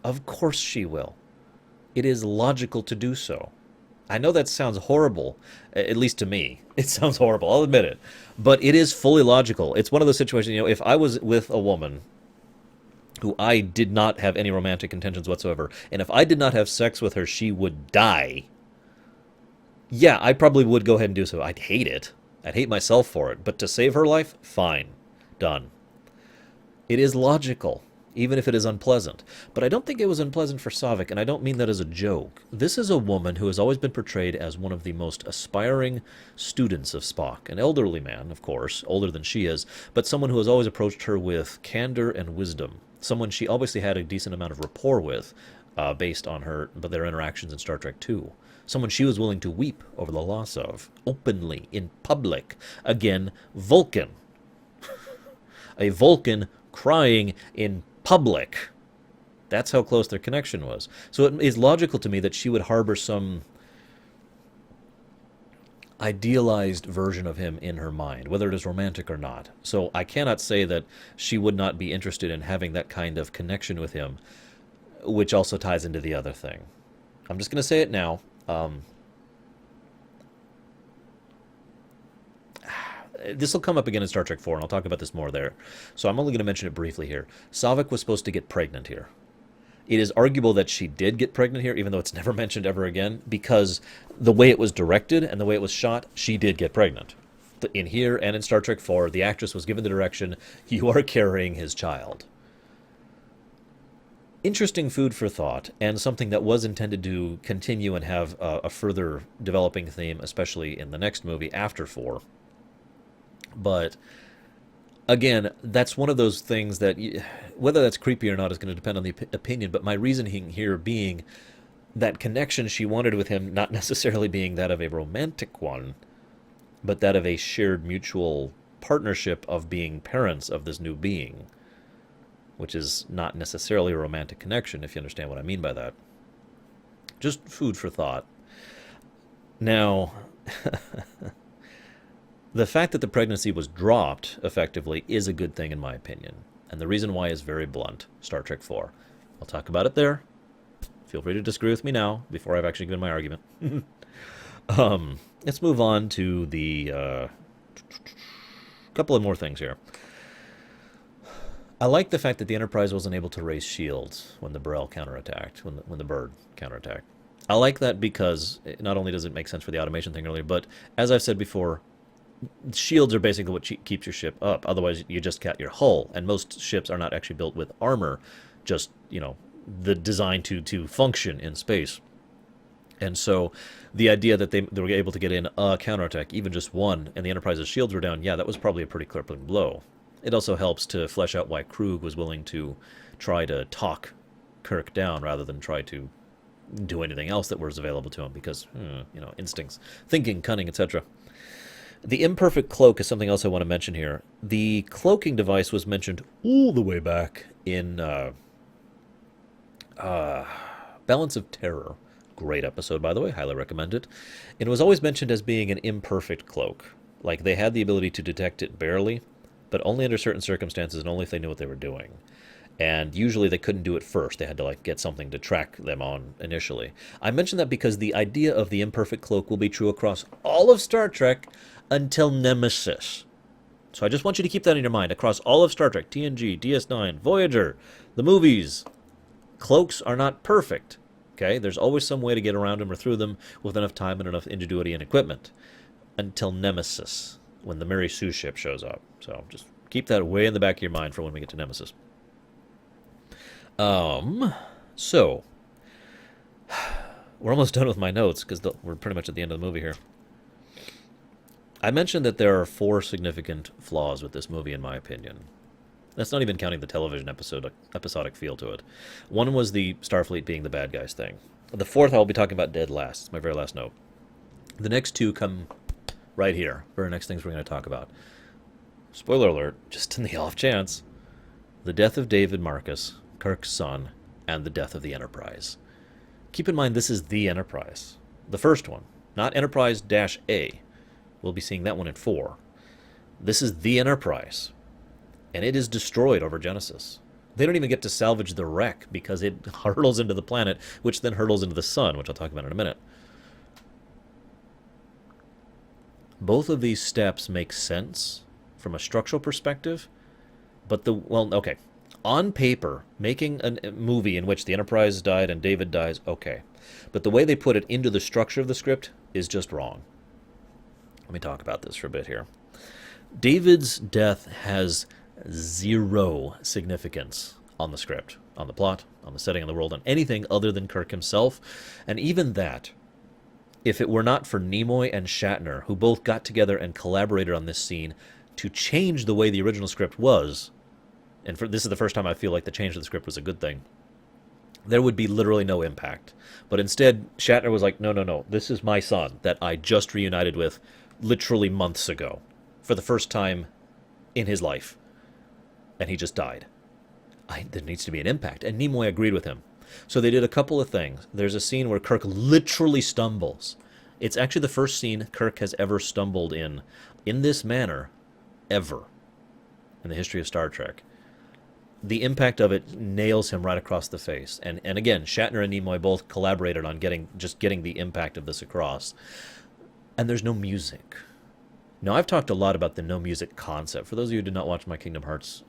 Of course she will. It is logical to do so. I know that sounds horrible, at least to me. It sounds horrible, I'll admit it. But it is fully logical. It's one of those situations, if I was with a woman who I did not have any romantic intentions whatsoever, and if I did not have sex with her, she would die. Yeah, I probably would go ahead and do so. I'd hate it. I'd hate myself for it. But to save her life, fine. Done. It is logical, even if it is unpleasant. But I don't think it was unpleasant for Saavik, and I don't mean that as a joke. This is a woman who has always been portrayed as one of the most aspiring students of Spock. An elderly man, of course, older than she is, but someone who has always approached her with candor and wisdom. Someone she obviously had a decent amount of rapport with, based on their interactions in Star Trek II. Someone she was willing to weep over the loss of, openly, in public. Again, Vulcan. A Vulcan crying in public. That's how close their connection was. So it is logical to me that she would harbor some idealized version of him in her mind, whether it is romantic or not. So I cannot say that she would not be interested in having that kind of connection with him which also ties into the other thing. I'm just going to say it now. This will come up again in Star Trek 4, and I'll talk about this more there. So I'm only going to mention it briefly here. Saavik was supposed to get pregnant here. It is arguable that she did get pregnant here, even though it's never mentioned ever again, because the way it was directed and the way it was shot, she did get pregnant. In here and in Star Trek 4, the actress was given the direction, you are carrying his child. Interesting food for thought, and something that was intended to continue and have a further developing theme, especially in the next movie after 4. But again, that's one of those things that, whether that's creepy or not is going to depend on the opinion, but my reasoning here being that connection she wanted with him not necessarily being that of a romantic one, but that of a shared mutual partnership of being parents of this new being, which is not necessarily a romantic connection, if you understand what I mean by that. Just food for thought. Now, the fact that the pregnancy was dropped, effectively, is a good thing in my opinion. And the reason why is very blunt. Star Trek 4. I'll talk about it there. Feel free to disagree with me now, before I've actually given my argument. Let's move on to the couple of more things here. I like the fact that the Enterprise wasn't able to raise shields when the Burrell counterattacked, when the Bird counterattacked. I like that because not only does it make sense for the automation thing earlier, but as I've said before, shields are basically what keeps your ship up. Otherwise, you just cat your hull, and most ships are not actually built with armor, just, the design to function in space. And so the idea that they were able to get in a counterattack, even just one, and the Enterprise's shields were down, yeah, that was probably a pretty crippling blow. It also helps to flesh out why Krug was willing to try to talk Kirk down rather than try to do anything else that was available to him, because, instincts, thinking, cunning, etc. The Imperfect Cloak is something else I want to mention here. The cloaking device was mentioned all the way back in Balance of Terror. Great episode, by the way. Highly recommend it. It was always mentioned as being an imperfect cloak. Like, they had the ability to detect it barely, but only under certain circumstances and only if they knew what they were doing. And usually they couldn't do it first. They had to, get something to track them on initially. I mention that because the idea of the imperfect cloak will be true across all of Star Trek until Nemesis. So I just want you to keep that in your mind. Across all of Star Trek, TNG, DS9, Voyager, the movies, cloaks are not perfect. Okay? There's always some way to get around them or through them with enough time and enough ingenuity and equipment. Until Nemesis, when the Mary Sue ship shows up. So just keep that way in the back of your mind for when we get to Nemesis. So, we're almost done with my notes, because we're pretty much at the end of the movie here. I mentioned that there are 4 significant flaws with this movie, in my opinion. That's not even counting the television episodic feel to it. One was the Starfleet being the bad guys thing. The 4th I'll be talking about dead last. It's my very last note. The next 2 come right here for the next things we're going to talk about. Spoiler alert, just in the off chance. The death of David Marcus, Kirk's son, and the death of the Enterprise. Keep in mind, this is the Enterprise. The first one, not Enterprise-A. We'll be seeing that one in 4. This is the Enterprise. And it is destroyed over Genesis. They don't even get to salvage the wreck because it hurtles into the planet, which then hurtles into the sun, which I'll talk about in a minute. Both of these steps make sense from a structural perspective, but on paper, making a movie in which the Enterprise died and David dies, okay. But the way they put it into the structure of the script is just wrong. Let me talk about this for a bit here. David's death has 0 significance on the script, on the plot, on the setting of the world, on anything other than Kirk himself. And even that, if it were not for Nimoy and Shatner, who both got together and collaborated on this scene to change the way the original script was, and this is the first time I feel like the change of the script was a good thing, there would be literally no impact. But instead, Shatner was like, no, this is my son that I just reunited with literally months ago for the first time in his life. And he just died. There needs to be an impact. And Nimoy agreed with him. So they did a couple of things. There's a scene where Kirk literally stumbles. It's actually the first scene Kirk has ever stumbled in this manner, ever, in the history of Star Trek. the impact of it nails him right across the face. And again, Shatner and Nimoy both collaborated on getting the impact of this across. And there's no music. Now, I've talked a lot about the no music concept. For those of you who did not watch my Kingdom Hearts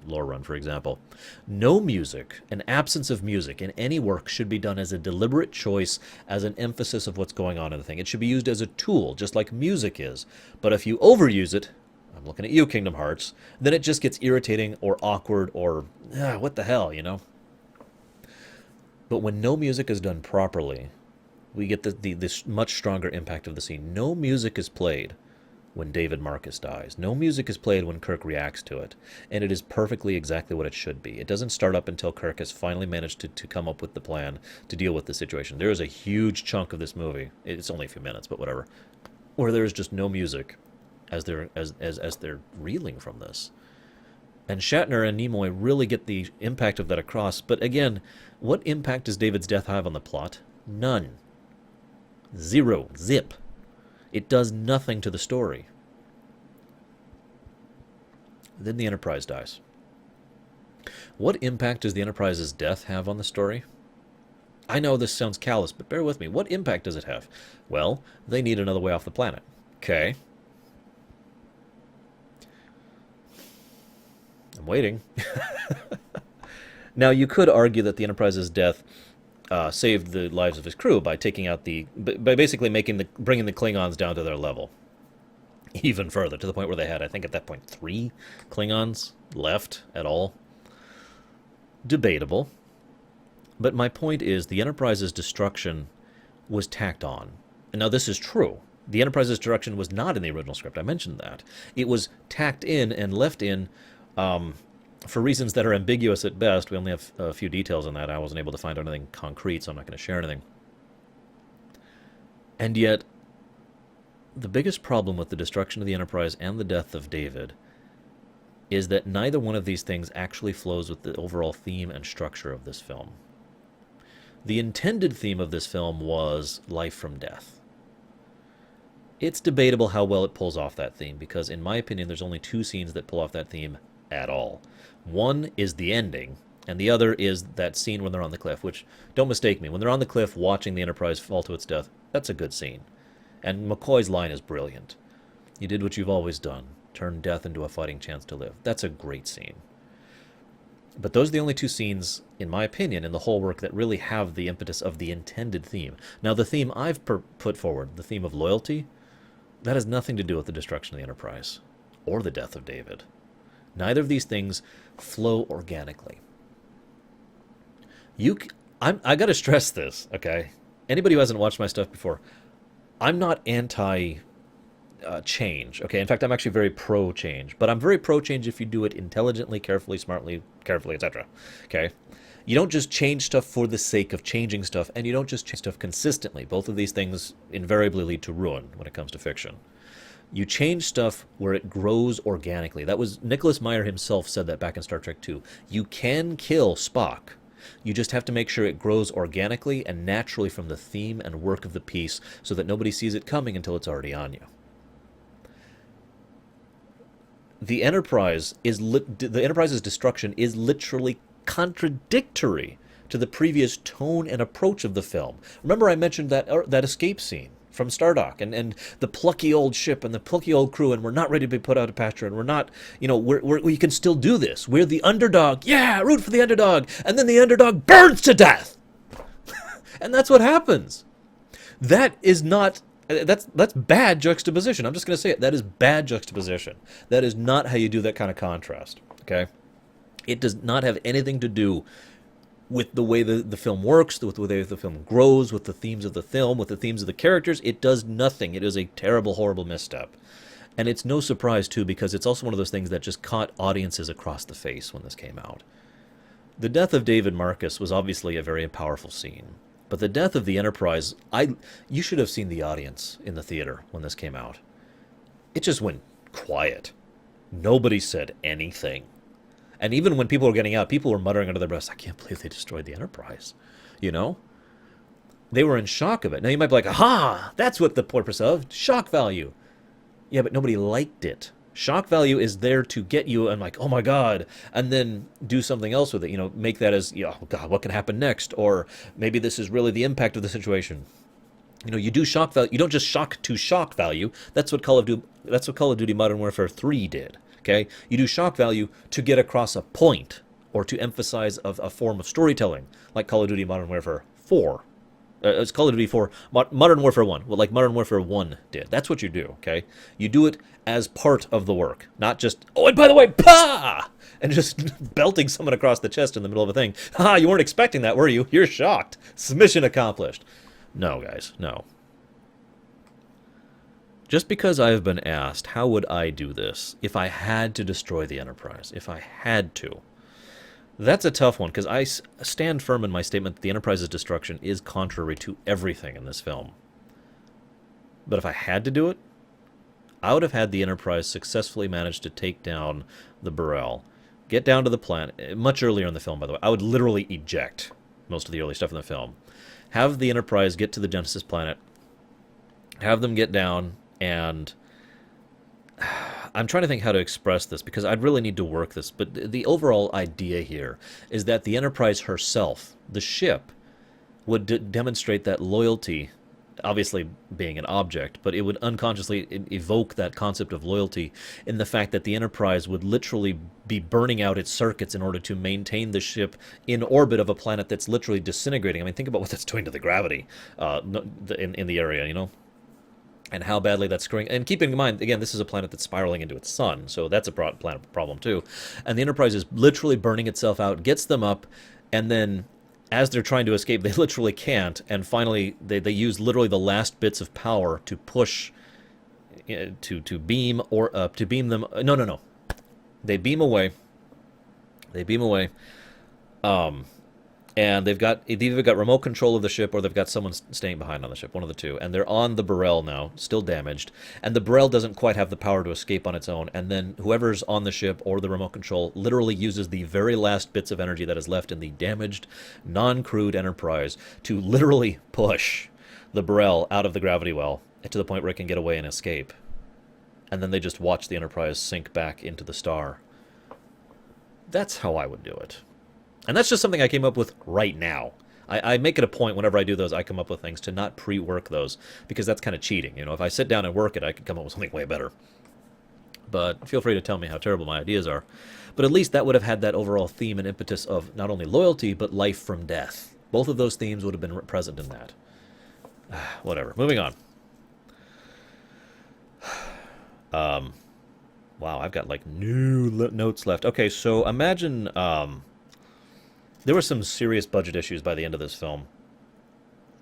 lore run, for example, no music, an absence of music in any work should be done as a deliberate choice, as an emphasis of what's going on in the thing. It should be used as a tool, just like music is. But if you overuse it, I'm looking at you, Kingdom Hearts, then it just gets irritating or awkward or, what the hell, you know? But when no music is done properly, we get this much stronger impact of the scene. No music is played when David Marcus dies. No music is played when Kirk reacts to it. And it is perfectly exactly what it should be. It doesn't start up until Kirk has finally managed to come up with the plan to deal with the situation. There is a huge chunk of this movie, it's only a few minutes, but whatever, where there is just no music as they're reeling from this. And Shatner and Nimoy really get the impact of that across. But again, what impact does David's death have on the plot? None. Zero. Zip. It does nothing to the story. Then the Enterprise dies. What impact does the Enterprise's death have on the story? I know this sounds callous, but bear with me. What impact does it have? Well, they need another way off the planet. Okay. I'm waiting. Now, you could argue that the Enterprise's death saved the lives of his crew by by basically bringing the Klingons down to their level, even further, to the point where they had, I think at that point, 3 Klingons left at all. Debatable. But my point is, the Enterprise's destruction was tacked on. And now, this is true. The Enterprise's destruction was not in the original script. I mentioned that. It was tacked in and left in for reasons that are ambiguous at best. We only have a few details on that. I wasn't able to find anything concrete, so I'm not going to share anything. And yet, the biggest problem with the destruction of the Enterprise and the death of David is that neither one of these things actually flows with the overall theme and structure of this film. The intended theme of this film was life from death. It's debatable how well it pulls off that theme, because in my opinion, there's only 2 scenes that pull off that theme at all. One is the ending, and the other is that scene when they're on the cliff, which, don't mistake me, when they're on the cliff watching the Enterprise fall to its death, that's a good scene. And McCoy's line is brilliant. You did what you've always done, turn death into a fighting chance to live. That's a great scene. But those are the only 2 scenes, in my opinion, in the whole work that really have the impetus of the intended theme. Now, the theme I've put forward, the theme of loyalty, that has nothing to do with the destruction of the Enterprise or the death of David. Neither of these things flow organically. I got to stress this, okay? Anybody who hasn't watched my stuff before, I'm not anti-change, okay? In fact, I'm actually very pro-change. But I'm very pro-change if you do it intelligently, carefully, smartly, etc., okay? You don't just change stuff for the sake of changing stuff, and you don't just change stuff consistently. Both of these things invariably lead to ruin when it comes to fiction. You change stuff where it grows organically. That was Nicholas Meyer himself said that back in Star Trek II. You can kill Spock. You just have to make sure it grows organically and naturally from the theme and work of the piece so that nobody sees it coming until it's already on you. The Enterprise's destruction is literally contradictory to the previous tone and approach of the film. Remember I mentioned that escape scene from Stardock, and the plucky old ship and the plucky old crew, and we're not ready to be put out of pasture, and we're not, we can still do this. We're the underdog. Yeah, root for the underdog. And then the underdog burns to death. And that's what happens. That is not, that's bad juxtaposition. I'm just going to say it. That is bad juxtaposition. That is not how you do that kind of contrast, okay? It does not have anything to do with the way the film works, with the way the film grows, with the themes of the film, with the themes of the characters. It does nothing. It is a terrible, horrible misstep. And it's no surprise, too, because it's also one of those things that just caught audiences across the face when this came out. The death of David Marcus was obviously a very powerful scene. But the death of the Enterprise, you should have seen the audience in the theater when this came out. It just went quiet. Nobody said anything. And even when people were getting out, people were muttering under their breaths, I can't believe they destroyed the Enterprise. You know? They were in shock of it. Now you might be like, aha, that's what the purpose of, shock value. Yeah, but nobody liked it. Shock value is there to get you and like, oh my god, and then do something else with it. You know, make that as, oh god, what can happen next? Or maybe this is really the impact of the situation. You know, you do shock value. You don't just shock to shock value. That's what Call of Duty Modern Warfare 3 did. Okay, you do shock value to get across a point or to emphasize a form of storytelling, like Call of Duty Modern Warfare 4. It's Call of Duty 4, Modern Warfare 1, well, like Modern Warfare 1 did. That's what you do, okay? You do it as part of the work, not just, oh, and by the way, pah! And just belting someone across the chest in the middle of a thing. Ha, you weren't expecting that, were you? You're shocked. Mission accomplished. No, guys, no. Just because I have been asked, how would I do this if I had to destroy the Enterprise? If I had to. That's a tough one, because I stand firm in my statement that the Enterprise's destruction is contrary to everything in this film. But if I had to do it, I would have had the Enterprise successfully manage to take down the Burrell, get down to the planet, much earlier in the film, by the way. I would literally eject most of the early stuff in the film. Have the Enterprise get to the Genesis planet, have them get down, and I'm trying to think how to express this, because I'd really need to work this, but the overall idea here is that the Enterprise herself, the ship, would demonstrate that loyalty, obviously being an object, but it would unconsciously evoke that concept of loyalty in the fact that the Enterprise would literally be burning out its circuits in order to maintain the ship in orbit of a planet that's literally disintegrating. I mean, think about what that's doing to the gravity in the area, you know? And how badly that's screwing. And keeping in mind, again, this is a planet that's spiraling into its sun, so that's a planet problem too. And the Enterprise is literally burning itself out, gets them up, and then as they're trying to escape, they literally can't. And finally, they use literally the last bits of power to push, to beam or to beam them. No. They beam away. And they've either got remote control of the ship or they've got someone staying behind on the ship, one of the two. And they're on the Burrell now, still damaged. And the Burrell doesn't quite have the power to escape on its own. And then whoever's on the ship or the remote control literally uses the very last bits of energy that is left in the damaged, non-crewed Enterprise to literally push the Burrell out of the gravity well to the point where it can get away and escape. And then they just watch the Enterprise sink back into the star. That's how I would do it. And that's just something I came up with right now. I make it a point whenever I do those, I come up with things to not pre-work those, because that's kind of cheating. You know, if I sit down and work it, I could come up with something way better. But feel free to tell me how terrible my ideas are. But at least that would have had that overall theme and impetus of not only loyalty, but life from death. Both of those themes would have been present in that. Whatever. Moving on. Wow, I've got like new notes left. Okay, so imagine there were some serious budget issues by the end of this film.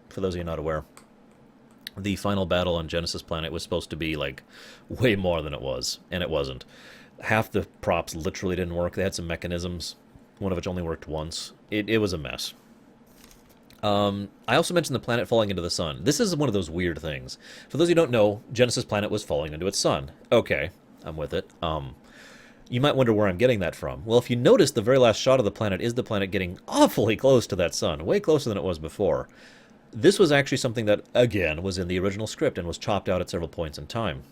For those of you not aware, the final battle on Genesis Planet was supposed to be like way more than it was, and it wasn't. Half the props literally didn't work. They had some mechanisms, one of which only worked once. It was a mess. I also mentioned the planet falling into the sun. This is one of those weird things. For those of you who don't know, Genesis Planet was falling into its sun. Okay, I'm with it. You might wonder where I'm getting that from. Well, if you notice, the very last shot of the planet is the planet getting awfully close to that sun, way closer than it was before. This was actually something that, again, was in the original script and was chopped out at several points in time.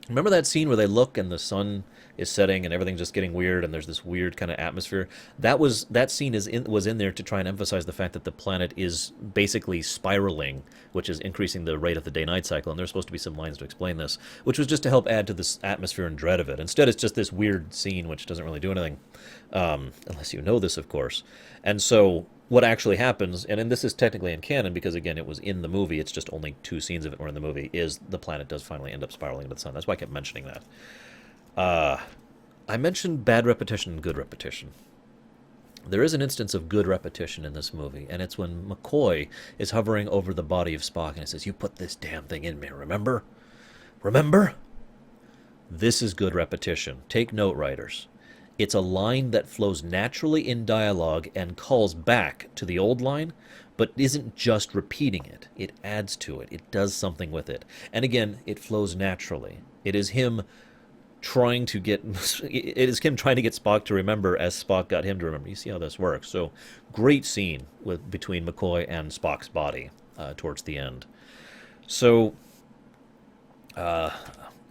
Remember that scene where they look and the sun is setting and everything's just getting weird and there's this weird kind of atmosphere? That scene was in there to try and emphasize the fact that the planet is basically spiraling, which is increasing the rate of the day-night cycle, and there's supposed to be some lines to explain this, which was just to help add to this atmosphere and dread of it. Instead, it's just this weird scene which doesn't really do anything, unless you know this, of course. And so what actually happens, and this is technically in canon because, again, it was in the movie, it's just only 2 scenes of it were in the movie, is the planet does finally end up spiraling into the sun. That's why I kept mentioning that. I mentioned bad repetition and good repetition. There is an instance of good repetition in this movie, and it's when McCoy is hovering over the body of Spock and he says, "You put this damn thing in me, remember? Remember?" This is good repetition. Take note, writers. It's a line that flows naturally in dialogue and calls back to the old line, but isn't just repeating it. It adds to it. It does something with it. And again, it flows naturally. It is him trying to get Spock to remember as Spock got him to remember. You see how this works. So great scene between McCoy and Spock's body towards the end. So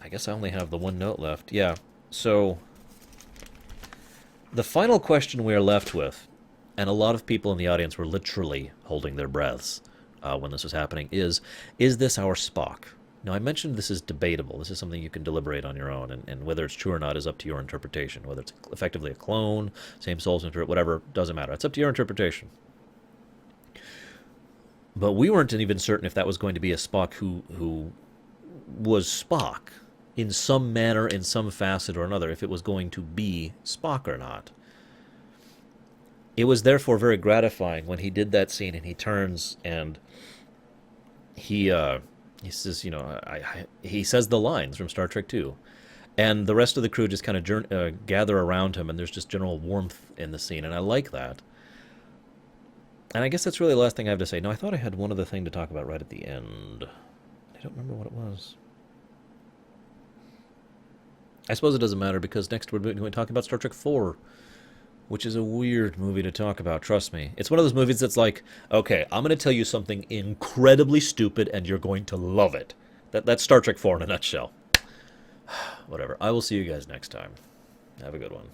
I guess I only have the one note left. Yeah, so the final question we are left with, and a lot of people in the audience were literally holding their breaths when this was happening, is this our Spock? Now, I mentioned this is debatable. This is something you can deliberate on your own, and whether it's true or not is up to your interpretation. Whether it's effectively a clone, same soul, same spirit, whatever, doesn't matter. It's up to your interpretation. But we weren't even certain if that was going to be a Spock who was Spock in some manner, in some facet or another, if it was going to be Spock or not. It was therefore very gratifying when he did that scene and he turns and he says, he says the lines from Star Trek II. And the rest of the crew just kind of gather around him, and there's just general warmth in the scene, and I like that. And I guess that's really the last thing I have to say. No, I thought I had one other thing to talk about right at the end. I don't remember what it was. I suppose it doesn't matter, because next we're going to talk about Star Trek IV, which is a weird movie to talk about, trust me. It's one of those movies that's like, okay, I'm going to tell you something incredibly stupid, and you're going to love it. That's Star Trek IV in a nutshell. Whatever. I will see you guys next time. Have a good one.